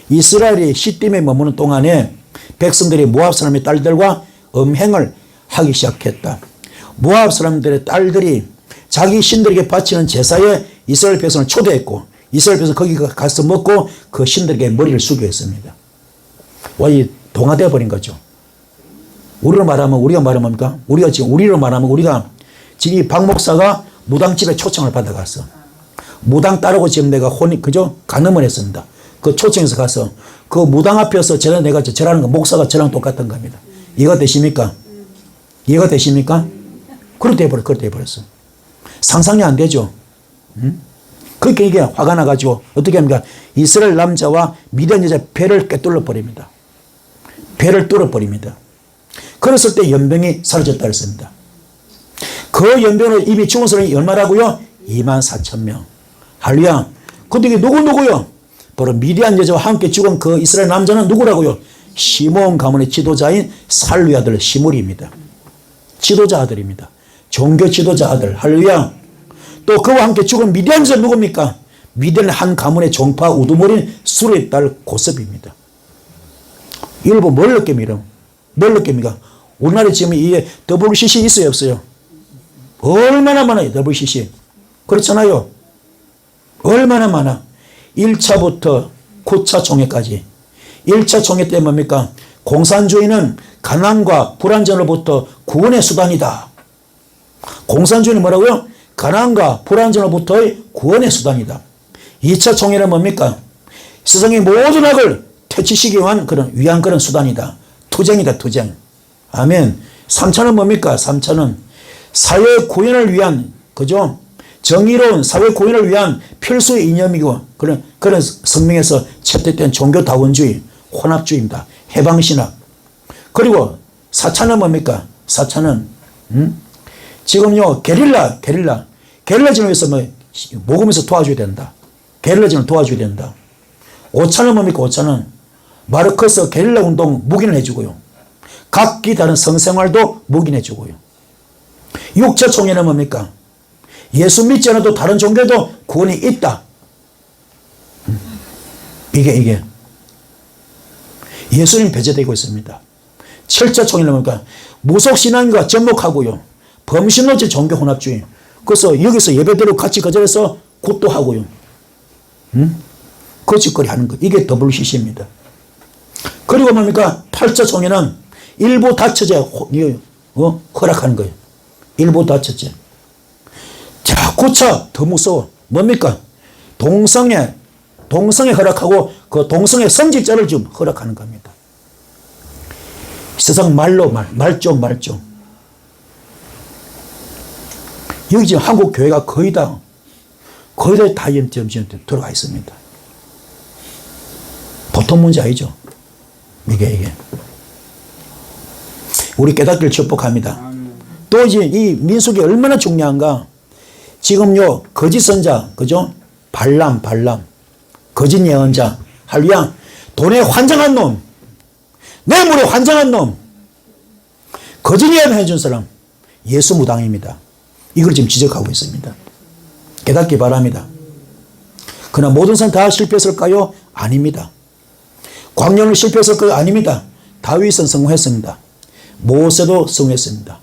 이스라엘이 시딤에 머무는 동안에 백성들이 모압 사람의 딸들과 음행을 하기 시작했다. 모압 사람들의 딸들이 자기 신들에게 바치는 제사에 이스라엘 백성을 초대했고 이스라엘 백성은 거기 가서 먹고 그 신들에게 머리를 숙여 했습니다. 이 동화되어 버린 거죠. 우리로 말하면 우리가 지금 이 박 목사가 무당집에 초청을 받아갔어. 무당 따르고 지금 내가 간음을 했습니다. 그 초청에서 가서 그 무당 앞에서 내가 절하는 거 목사가 저랑 똑같은 겁니다. 이해가 되십니까? 그렇게 돼버렸어. 상상이 안 되죠. 그렇게 이게 화가 나가지고 어떻게 합니까? 이스라엘 남자와 미디안 여자 배를 꿰뚫어 버립니다. 배를 뚫어 버립니다. 그랬을 때 연병이 사라졌다 그랬습니다. 그 연병으로 이미 죽은 사람이 얼마라고요? 24,000명. 할렐루야. 근데 이게 누구요? 바로 미디안 여자와 함께 죽은 그 이스라엘 남자는 누구라고요? 시므온 가문의 지도자인 살루의 아들 시므리입니다. 지도자 아들입니다. 종교 지도자 아들. 할렐루야. 또 그와 함께 죽은 미디안 여자 누굽니까? 미디안 한 가문의 종파 우두머리인 수르의 딸 고섭입니다. 일부 뭘 느낍니까? 뭘 느낍니까? 우리나라에 지금 이 WCC 있어요, 없어요? 얼마나 많아요, WCC. 그렇잖아요. 얼마나 많아. 1차부터 9차 총회까지. 1차 총회 때 뭡니까? 공산주의는 가난과 불안전으로부터 구원의 수단이다. 공산주의는 뭐라고요? 가난과 불안전으로부터의 구원의 수단이다. 2차 총회는 뭡니까? 세상의 모든 악을 퇴치시키기 위한 그런 수단이다. 투쟁이다, 투쟁. 아멘. 3차는 뭡니까? 3차는 사회 구현을 위한, 그죠? 정의로운 사회 구현을 위한 필수의 이념이고, 그런 성명에서 채택된 종교다원주의, 혼합주의입니다. 해방신학. 그리고 4차는 뭡니까? 4차는, 지금요, 게릴라전을 위해서 모금해서 도와줘야 된다. 게릴라전을 도와줘야 된다. 5차는 뭡니까? 5차는 마르크스 게릴라 운동 묵인을 해주고요. 각기 다른 성생활도 묵인해주고요. 6차 총회는 뭡니까? 예수 믿지 않아도 다른 종교도 구원이 있다. 이게 예수님 배제되고 있습니다. 7차 총회는 뭡니까? 무속신앙과 접목하고요. 범신론적 종교 혼합주의. 그래서 여기서 예배대로 같이 거절해서 굿도 하고요. 거짓거리 하는 것. 이게 WCC입니다. 그리고 뭡니까? 8차 총회는 일부 다처제 허락하는 거예요. 일부 다처제. 자, 9차 더 무서워. 뭡니까? 동성애 허락하고 그 동성애 성직자를 좀 허락하는 겁니다. 세상 말종. 여기 지금 한국 교회가 거의 다 들어가 있습니다. 보통 문제 아니죠. 이게. 우리 깨닫기를 축복합니다. 또 이제 이 민수기 얼마나 중요한가. 지금요, 거짓 선자, 그죠? 발람. 거짓 예언자. 할렐루야. 돈에 환장한 놈. 뇌물에 환장한 놈. 거짓 예언 해준 사람. 예수 무당입니다. 이걸 지금 지적하고 있습니다. 깨닫기 바랍니다. 그러나 모든 사람 다 실패했을까요? 아닙니다. 광야는 실패했을까요? 아닙니다. 다윗은 성공했습니다. 모세도 성공했습니다.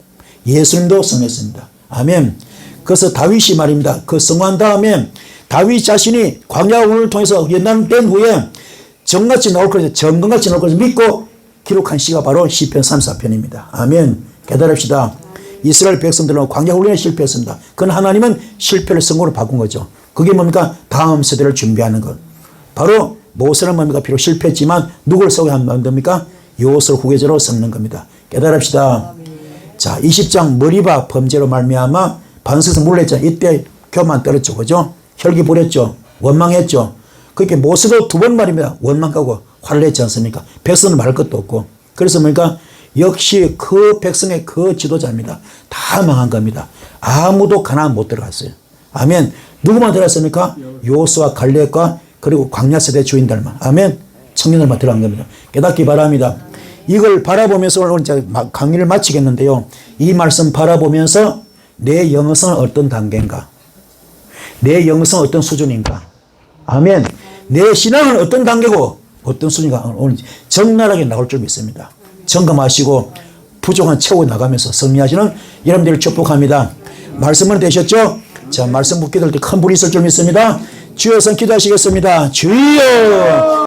예수님도 성공했습니다. 아멘. 그래서 다윗이 말입니다. 그 성공한 다음에 다윗 자신이 광야 운을 통해서 연단된 후에 정같이 나올 것을 정금같이 나올 것을 믿고 기록한 시가 바로 시편 34편입니다. 아멘. 깨달읍시다. 이스라엘 백성들은 광야 훈련에 실패했습니다. 그건 하나님은 실패를 성공으로 바꾼 거죠. 그게 뭡니까? 다음 세대를 준비하는 것. 바로 모세는 뭡니까? 비록 실패했지만 누구를 소개합니까? 요셉을 후계자로 삼는 겁니다. 깨달읍시다. 자, 20장 머리바 범죄로 말미암아 반석에서 물렸잖아요. 이때 교만 떨었죠. 그죠? 혈기 부렸죠. 원망했죠. 그렇게 모세도 두 번 말입니다. 원망하고 화를 냈지 않습니까? 백성은 말할 것도 없고. 그래서 뭡니까? 역시 그 백성의 그 지도자입니다. 다 망한 겁니다. 아무도 가나안 못 들어갔어요. 아멘. 누구만 들어갔습니까? 요수와 갈렙과 그리고 광야 세대 주인들만. 아멘. 청년들만 들어간 겁니다. 깨닫기 바랍니다. 이걸 바라보면서 오늘 제가 강의를 마치겠는데요. 이 말씀 바라보면서 내 영성은 어떤 단계인가? 내 영성은 어떤 수준인가? 아멘. 내 신앙은 어떤 단계고 어떤 수준인가? 오늘 적나라하게 나올 줄 믿습니다. 점검하시고 부족한 채워 나가면서 승리하시는 여러분들을 축복합니다. 말씀은 되셨죠? 자, 말씀 묻게 될 때 큰 불이 있을 줄 믿습니다. 주여 선 기도하시겠습니다. 주여!